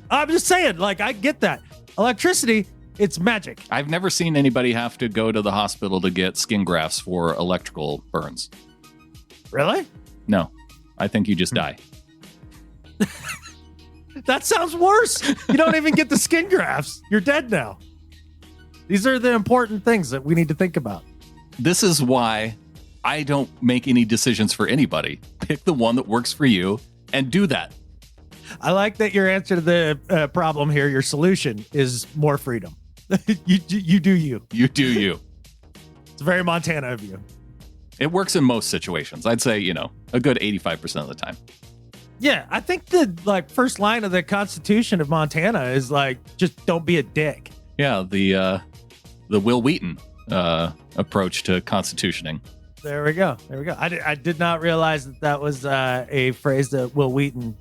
I'm just saying, like, I get that. Electricity, it's magic. I've never seen anybody have to go to the hospital to get skin grafts for electrical burns. Really? No, I think you just die. That sounds worse. You don't even get the skin grafts. You're dead now. These are the important things that we need to think about. This is why I don't make any decisions for anybody. Pick the one that works for you and do that. I like that your answer to the problem here, your solution is more freedom. You do you. You do you. It's very Montana of you. It works in most situations. I'd say, a good 85% of the time. Yeah, I think the first line of the Constitution of Montana is just don't be a dick. Yeah, the Will Wheaton approach to constitutioning. There we go. I did not realize that was a phrase that Will Wheaton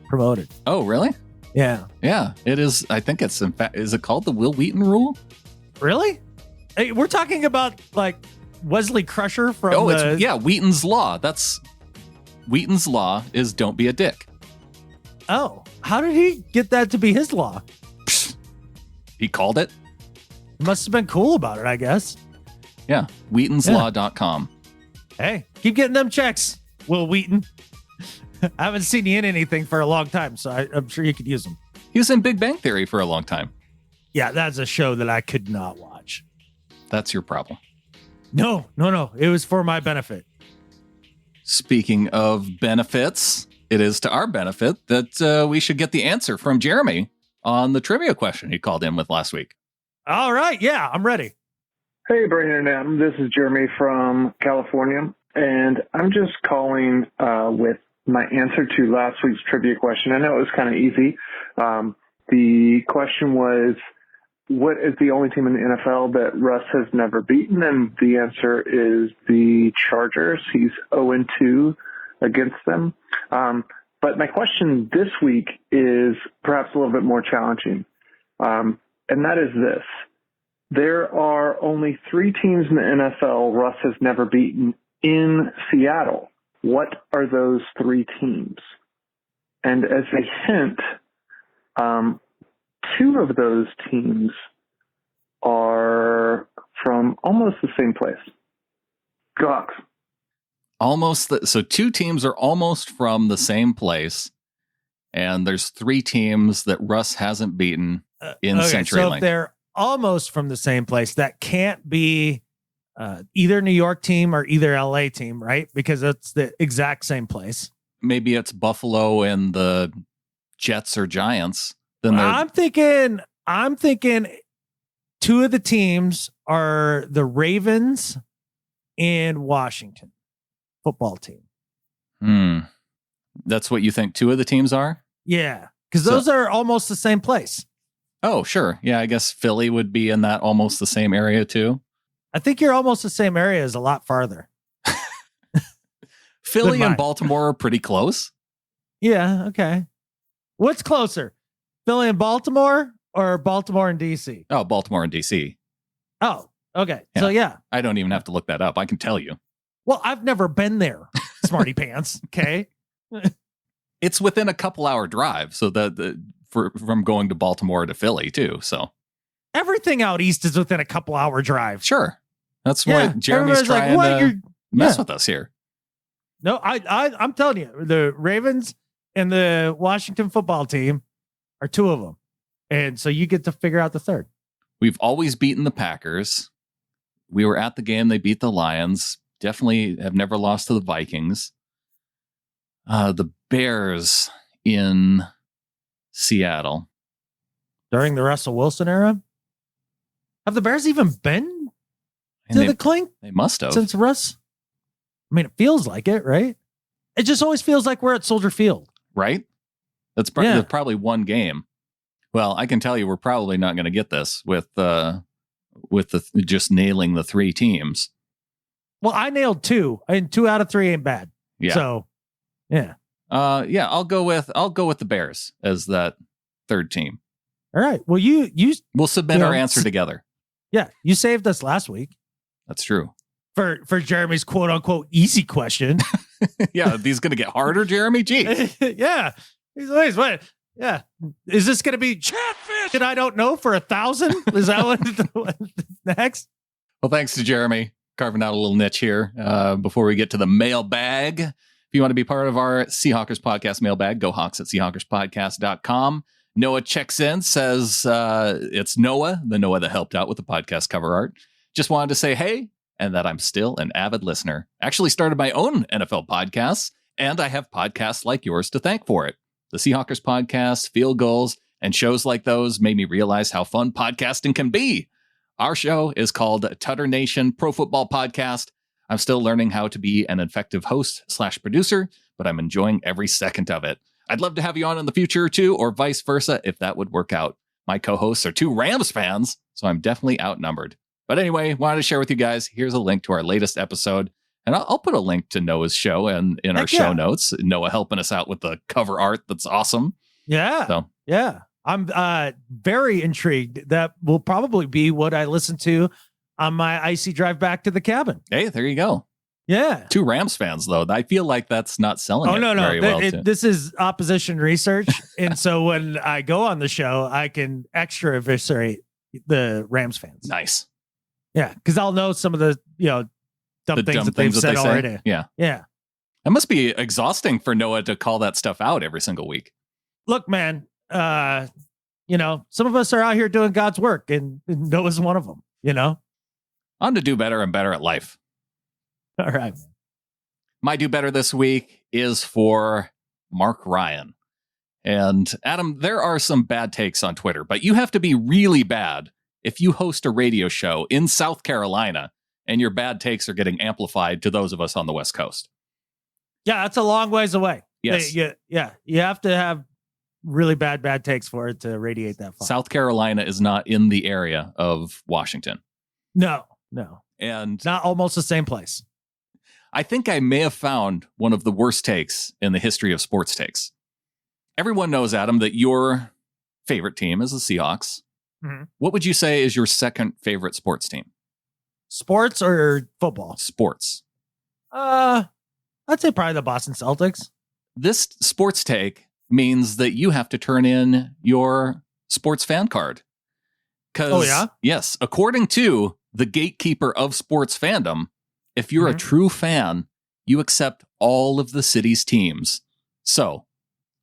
promoted. Oh, really? Yeah. Yeah, it is. I think it's, in fact, is it called the Will Wheaton rule? Really? Hey, we're talking about Wesley Crusher from Wheaton's law. That's Wheaton's law is don't be a dick. Oh, how did he get that to be his law? He called it. He must have been cool about it, I guess. Yeah, wheatonslaw.com. Hey, keep getting them checks, Will Wheaton. I haven't seen you in anything for a long time, so I'm sure you could use them. He was in Big Bang Theory for a long time. Yeah, that's a show that I could not watch. That's your problem. No. It was for my benefit. Speaking of benefits, it is to our benefit that we should get the answer from Jeremy on the trivia question he called in with last week. All right. Yeah, I'm ready. Hey, Brandon and Adam. This is Jeremy from California, and I'm just calling with my answer to last week's trivia question. I know it was kind of easy. The question was, what is the only team in the NFL that Russ has never beaten? And the answer is the Chargers. He's 0-2 against them. But my question this week is perhaps a little bit more challenging, and that is this. There are only 3 teams in the NFL Russ has never beaten in Seattle. What are those 3 teams? And as a hint, 2 of those teams are from almost the same place. Go Hawks. So 2 teams are almost from the same place, and there's 3 teams that Russ hasn't beaten in CenturyLink. So if they're almost from the same place, that can't be either New York team or either LA team, right? Because it's the exact same place. Maybe it's Buffalo and the Jets or Giants. Then I'm thinking 2 of the teams are the Ravens and Washington football team. That's what you think two of the teams are? Yeah, because those are almost the same place. Oh, sure. Yeah, I guess Philly would be in that almost the same area too. I think you're almost the same area is a lot farther. Philly and Baltimore are pretty close. Yeah, okay. What's closer? Philly and Baltimore or Baltimore and DC? Oh, Baltimore and DC. Oh, okay. Yeah. So, yeah. I don't even have to look that up. I can tell you. Well, I've never been there, smarty pants. Okay. It's within a couple-hour drive, so from going to Baltimore to Philly, too. So everything out east is within a couple-hour drive. Sure. That's why Jeremy's trying to mess with us here. No, I'm telling you, the Ravens and the Washington football team are two of them. And so you get to figure out the third. We've always beaten the Packers. We were at the game. They beat the Lions. Definitely have never lost to the Vikings. The Bears in Seattle. During the Russell Wilson era? Have the Bears even been to the clink? They must have. Since Russ? I mean, it feels like it, right? It just always feels like we're at Soldier Field. Right? That's probably one game. Well, I can tell you we're probably not going to get this with just nailing the three teams. Well, I nailed two, and 2 out of 3 ain't bad. Yeah. So, yeah. I'll go with the Bears as that third team. All right. Well, we'll submit our answer together. Yeah, you saved us last week. That's true. For Jeremy's quote unquote easy question. Yeah, these going to get harder, Jeremy? Gee. Yeah. Wait. Yeah. Is this going to be catfish that I don't know for 1,000? Is that what next? Well, thanks to Jeremy carving out a little niche here. Before we get to the mailbag, if you want to be part of our Seahawkers podcast mailbag, go Hawks at SeahawkersPodcast.com. Noah checks in, says it's Noah, the Noah that helped out with the podcast cover art. Just wanted to say hey, and that I'm still an avid listener. Actually started my own NFL podcasts, and I have podcasts like yours to thank for it. The Seahawkers podcast, Field Goals, and shows like those made me realize how fun podcasting can be. Our show is called Tutter Nation Pro Football Podcast. I'm still learning how to be an effective host/producer, but I'm enjoying every second of it. I'd love to have you on in the future too, or vice versa, if that would work out. My co-hosts are 2 Rams fans, so I'm definitely outnumbered. But anyway, wanted to share with you guys, here's a link to our latest episode. And I'll put a link to Noah's show and in our show notes. Noah helping us out with the cover art. That's awesome. Yeah. So, yeah. I'm very intrigued. That will probably be what I listen to on my icy drive back to the cabin. Hey, there you go. Yeah. 2 Rams fans, though. I feel like that's not selling no. very well. This is opposition research. And so when I go on the show, I can extra eviscerate the Rams fans. Nice. Yeah. Because I'll know some of the, dumb things that they've said already. Yeah. Yeah. It must be exhausting for Noah to call that stuff out every single week. Look, man, some of us are out here doing God's work, and Noah's one of them, On to do better and better at life. All right. My do better this week is for Mark Ryan. And Adam, there are some bad takes on Twitter, but you have to be really bad if you host a radio show in South Carolina and your bad takes are getting amplified to those of us on the West Coast. Yeah, that's a long ways away. Yes. Yeah. You have to have really bad takes for it to radiate that far. South Carolina is not in the area of Washington. No. And not almost the same place. I think I may have found one of the worst takes in the history of sports takes. Everyone knows, Adam, that your favorite team is the Seahawks. Mm-hmm. What would you say is your second favorite sports team? Sports or football? Sports. I'd say probably the Boston Celtics. This sports take means that you have to turn in your sports fan card. Oh, yeah? Yes, according to the gatekeeper of sports fandom, if you're a true fan, you accept all of the city's teams. So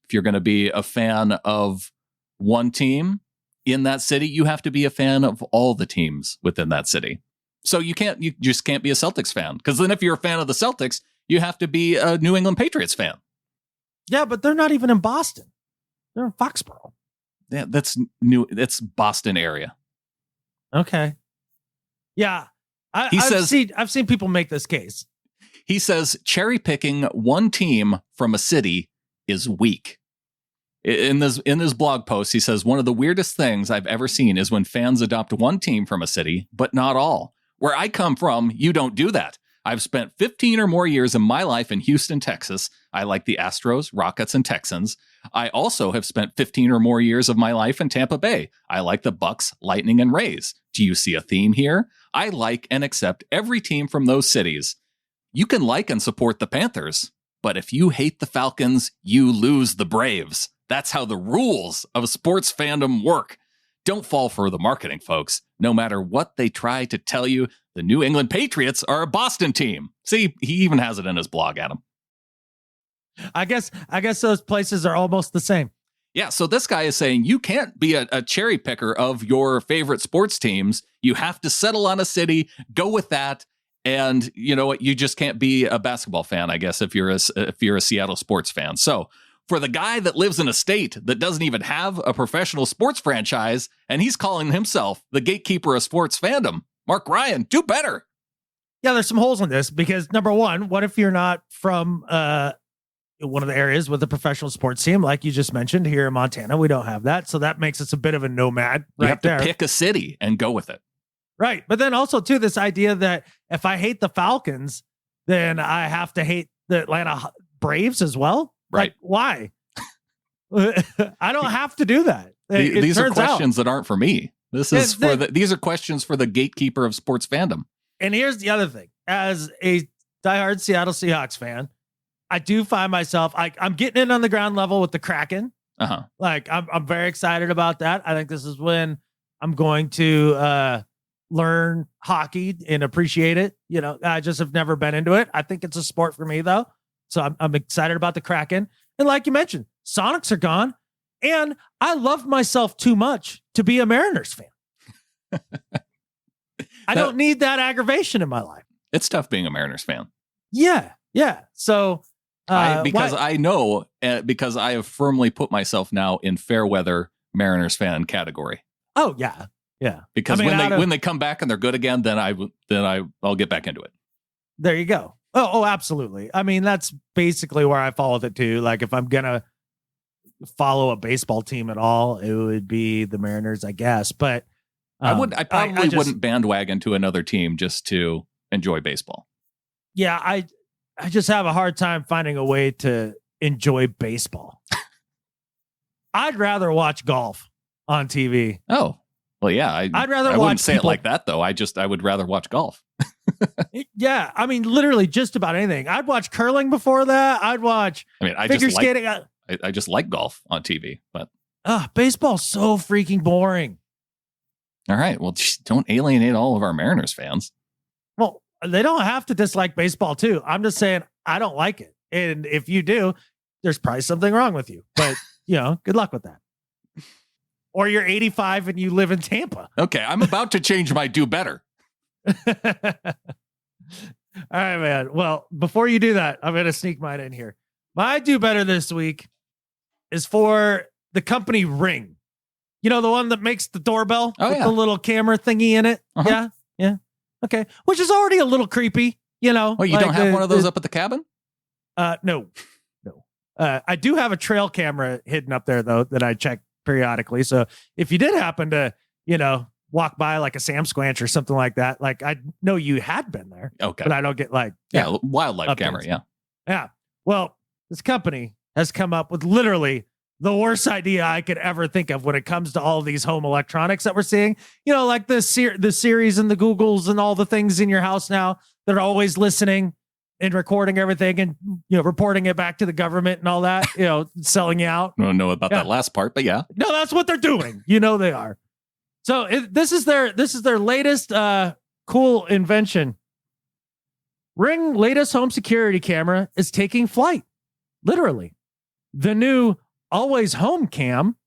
if you're going to be a fan of one team in that city, you have to be a fan of all the teams within that city. So you just can't be a Celtics fan, because then if you're a fan of the Celtics, you have to be a New England Patriots fan. Yeah, but they're not even in Boston. They're in Foxborough. Yeah, that's Boston area. Okay. Yeah. I've seen people make this case. He says cherry picking one team from a city is weak. In this blog post, he says one of the weirdest things I've ever seen is when fans adopt one team from a city, but not all. Where I come from, you don't do that. I've spent 15 or more years of my life in Houston, Texas. I like the Astros, Rockets, and Texans. I also have spent 15 or more years of my life in Tampa Bay. I like the Bucks, Lightning, and Rays. Do you see a theme here? I like and accept every team from those cities. You can like and support the Panthers, but if you hate the Falcons, you lose the Braves. That's how the rules of sports fandom work. Don't fall for the marketing, folks. No matter what they try to tell you, the New England Patriots are a Boston team. See, he even has it in his blog, Adam. I guess those places are almost the same. Yeah, so this guy is saying you can't be a cherry picker of your favorite sports teams. You have to settle on a city, go with that, and you know what? You just can't be a basketball fan, I guess, if you're a Seattle sports fan. So for the guy that lives in a state that doesn't even have a professional sports franchise, and he's calling himself the gatekeeper of sports fandom, Mark Ryan, do better. Yeah, there's some holes in this because number one, what if you're not from one of the areas with a professional sports team, like you just mentioned here in Montana? We don't have that, so that makes us a bit of a nomad. You have to pick a city and go with it. Right, but then also too, this idea that if I hate the Falcons, then I have to hate the Atlanta Braves as well. Right? Like, why? I don't have to do that. These are questions that aren't for me. These are questions for the gatekeeper of sports fandom. And here's the other thing: as a diehard Seattle Seahawks fan, I do find myself I'm getting in on the ground level with the Kraken. Like I'm very excited about that. I think this is when I'm going to learn hockey and appreciate it. You know, I just have never been into it. I think it's a sport for me though. So I'm excited about the Kraken. And like you mentioned, Sonics are gone. And I love myself too much to be a Mariners fan. I don't need that aggravation in my life. It's tough being a Mariners fan. Yeah. So because I have firmly put myself now in fair weather Mariners fan category. Oh yeah. Because when they come back and they're good again, then I'll get back into it. There you go. Oh, absolutely. I mean, that's basically where I fall with it too. Like if I'm gonna follow a baseball team at all, it would be the Mariners, I guess. But I probably wouldn't bandwagon to another team just to enjoy baseball. Yeah, I just have a hard time finding a way to enjoy baseball. I'd rather watch golf on TV. Oh, well, yeah. I'd rather I watch wouldn't say it like that though. I would rather watch golf. Yeah, I mean, literally just about anything. I'd watch curling before that. I'd watch figure skating. I just like golf on TV, but baseball's so freaking boring. All right, well, don't alienate all of our Mariners fans. Well, they don't have to dislike baseball too. I'm just saying I don't like it, and if you do, there's probably something wrong with you. But good luck with that. Or you're 85 and you live in Tampa. Okay, I'm about to change my do better. All right, man. Well, before you do that, I'm going to sneak mine in here. My do better this week is for the company Ring. You know, the one that makes the doorbell with the little camera thingy in it. Uh-huh. Yeah. Okay. Which is already a little creepy, Oh, you don't have one of those up at the cabin? No. I do have a trail camera hidden up there though, that I check periodically. So if you did happen to, walk by like a Sam Squanch or something like that, like I know you had been there. Okay. But I don't get wildlife camera. Things. Yeah. Well, this company has come up with literally the worst idea I could ever think of when it comes to all of these home electronics that we're seeing. Like the Siris and the Googles and all the things in your house now that are always listening and recording everything and reporting it back to the government and all that. Selling you out. I don't know about that last part, but yeah. No, that's what they're doing. They are. So this is their latest cool invention. Ring latest home security camera is taking flight. Literally. The new Always Home Cam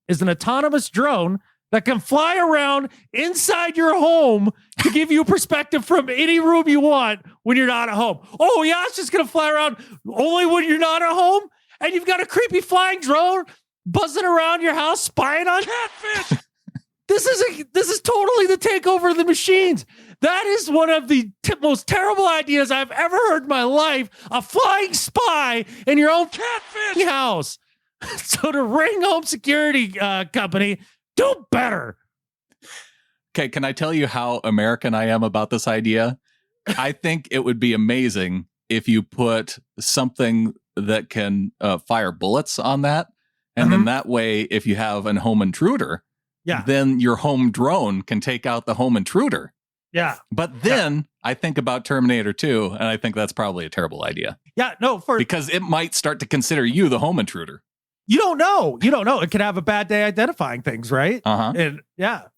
is an autonomous drone that can fly around inside your home to give you a perspective from any room you want when you're not at home. Oh, yeah, it's just going to fly around only when you're not at home? And you've got a creepy flying drone buzzing around your house spying on catfish. This is totally the takeover of the machines. That is one of the most terrible ideas I've ever heard in my life. A flying spy in your own catfish house. So to ring home security company, do better. Okay, can I tell you how American I am about this idea? I think it would be amazing if you put something that can fire bullets on that. And then that way, if you have a home intruder, then your home drone can take out the home intruder. Yeah. But then I think about Terminator 2, and I think that's probably a terrible idea. Yeah, no, because it might start to consider you the home intruder. You don't know. It could have a bad day identifying things, right? And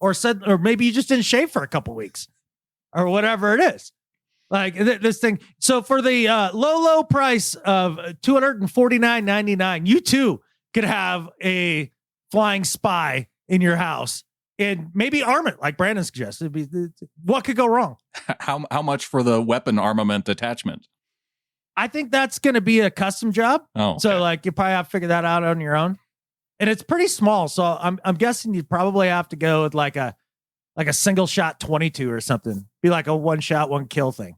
or maybe you just didn't shave for a couple weeks or whatever it is. Like this thing. So for the low price of $249.99, you too could have a flying spy in your house. And maybe arm it, like Brandon suggested. What could go wrong? How much for the weapon armament attachment? I think that's going to be a custom job. Oh, okay. So like you probably have to figure that out on your own. And it's pretty small, so I'm guessing you'd probably have to go with like a single shot 22 or something. Be like a one shot, one kill thing.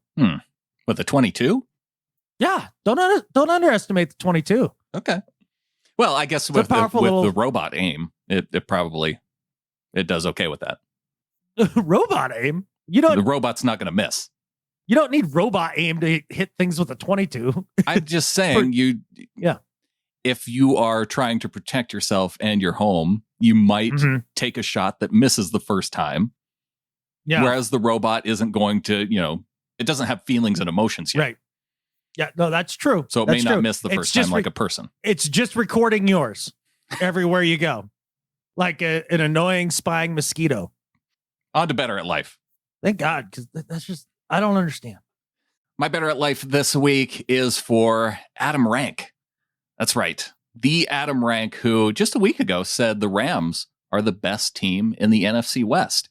With a 22? Yeah, don't underestimate the 22. Okay. Well, I guess with the robot aim, it does okay with that. Robot aim? The robot's not going to miss. You don't need robot aim to hit things with a 22. I'm just saying if you are trying to protect yourself and your home, you might take a shot that misses the first time. Yeah. Whereas the robot isn't going to, it doesn't have feelings and emotions yet. Right. Yeah, no, that's true. So it may not miss the first time like a person. It's just recording yours everywhere you go. Like an annoying spying mosquito. On to Better at Life. Thank God, because that's just, I don't understand. My Better at Life this week is for Adam Rank. That's right. The Adam Rank who just a week ago said the Rams are the best team in the NFC West.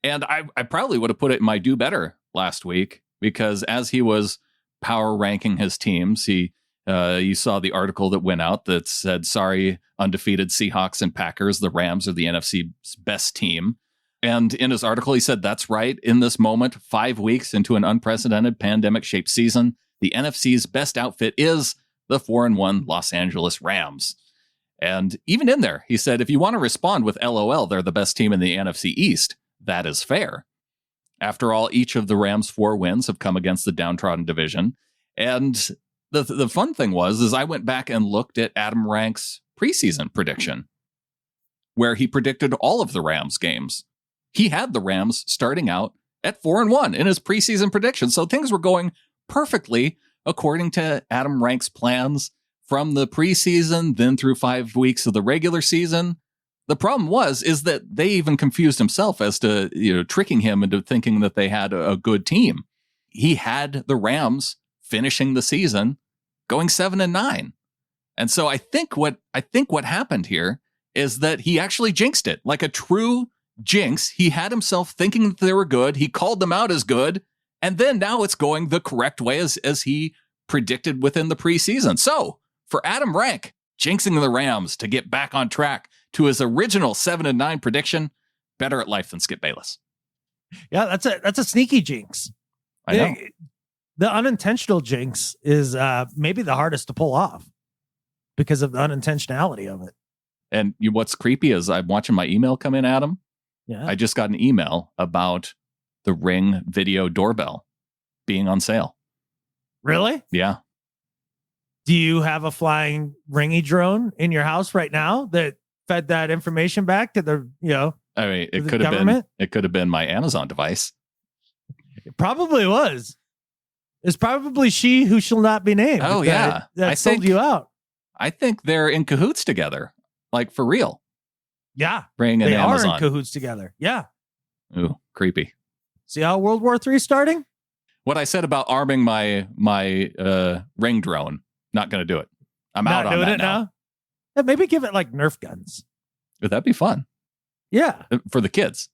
And I probably would have put it in my Do Better last week because as he was power ranking his teams, you saw the article that went out that said, sorry, undefeated Seahawks and Packers, the Rams are the NFC's best team. And in his article, he said, that's right. In this moment, 5 weeks into an unprecedented pandemic-shaped season, the NFC's best outfit is the 4-1 Los Angeles Rams. And even in there, he said, if you want to respond with LOL, they're the best team in the NFC East, that is fair. After all, each of the Rams' 4 wins have come against the downtrodden division. And the fun thing is I went back and looked at Adam Rank's preseason prediction, where he predicted all of the Rams games. He had the Rams starting out at 4-1 in his preseason prediction. So things were going perfectly according to Adam Rank's plans from the preseason, then through 5 weeks of the regular season. The problem is that they even confused himself as to, tricking him into thinking that they had a good team. He had the Rams finishing the season going 7-9. And so I think what happened here is that he actually jinxed it like a true jinx. He had himself thinking that they were good. He called them out as good. And then now it's going the correct way as he predicted within the preseason. So for Adam Rank, jinxing the Rams to get back on track to his original 7-9 prediction, better at life than Skip Bayless. Yeah, that's a sneaky jinx. I know. The unintentional jinx is maybe the hardest to pull off because of the unintentionality of it. And what's creepy is I'm watching my email come in, Adam. Yeah. I just got an email about the Ring video doorbell being on sale. Really? Yeah. Do you have a flying ringy drone in your house right now that fed that information back to the, I mean, it could have been my Amazon device. It probably was. It's probably she who shall not be named. Oh, yeah. That sold you out. I think they're in cahoots together. Like for real. Yeah. Ring and they Amazon. Are in cahoots together. Yeah. Ooh, creepy. See how World War III starting? What I said about arming my Ring drone, not going to do it. I'm out on that now. Yeah, maybe give it like Nerf guns. Would that be fun? Yeah. For the kids.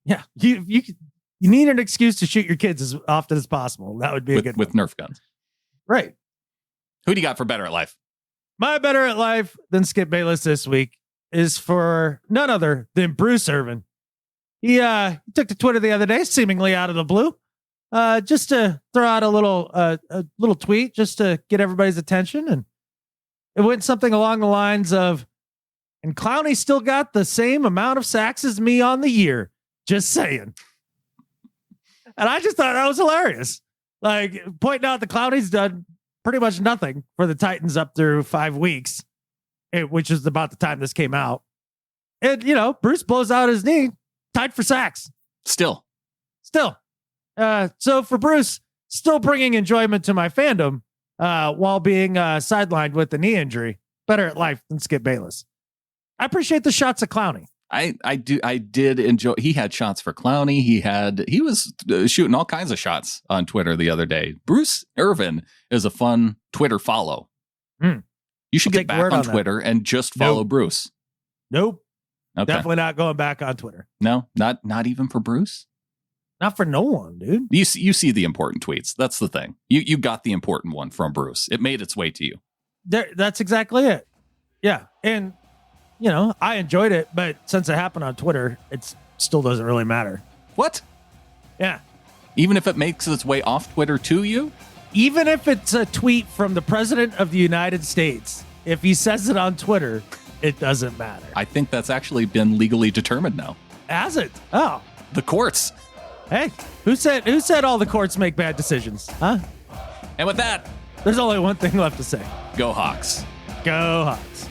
Yeah. You need an excuse to shoot your kids as often as possible. That would be a good with Nerf guns. Right. Who do you got for Better at Life? My Better at Life than Skip Bayless this week is for none other than Bruce Irvin. He took to Twitter the other day, seemingly out of the blue, just to throw out a little tweet just to get everybody's attention. And it went something along the lines of, and Clowney still got the same amount of sacks as me on the year. Just saying. And I just thought that was hilarious. Like, pointing out the Clowney's done pretty much nothing for the Titans up through 5 weeks, which is about the time this came out. And, Bruce blows out his knee, tied for sacks. Still. So for Bruce, still bringing enjoyment to my fandom while being sidelined with the knee injury. Better at life than Skip Bayless. I appreciate the shots at Clowney. I did enjoy. He had shots for Clowney. He was shooting all kinds of shots on Twitter the other day. Bruce Irvin is a fun Twitter follow. You should get back on Twitter and just follow Bruce. Nope. Okay. Definitely not going back on Twitter. No, not even for Bruce. Not for no one, dude. You see the important tweets. That's the thing. You got the important one from Bruce. It made its way to you. That's exactly it. Yeah. And, I enjoyed it, but since it happened on Twitter, it still doesn't really matter. What? Yeah. Even if it makes its way off Twitter to you? Even if it's a tweet from the President of the United States, if he says it on Twitter, it doesn't matter. I think that's actually been legally determined now. Has it? Oh. The courts. Hey, who said all the courts make bad decisions? Huh? And with that, there's only one thing left to say. Go Hawks. Go Hawks.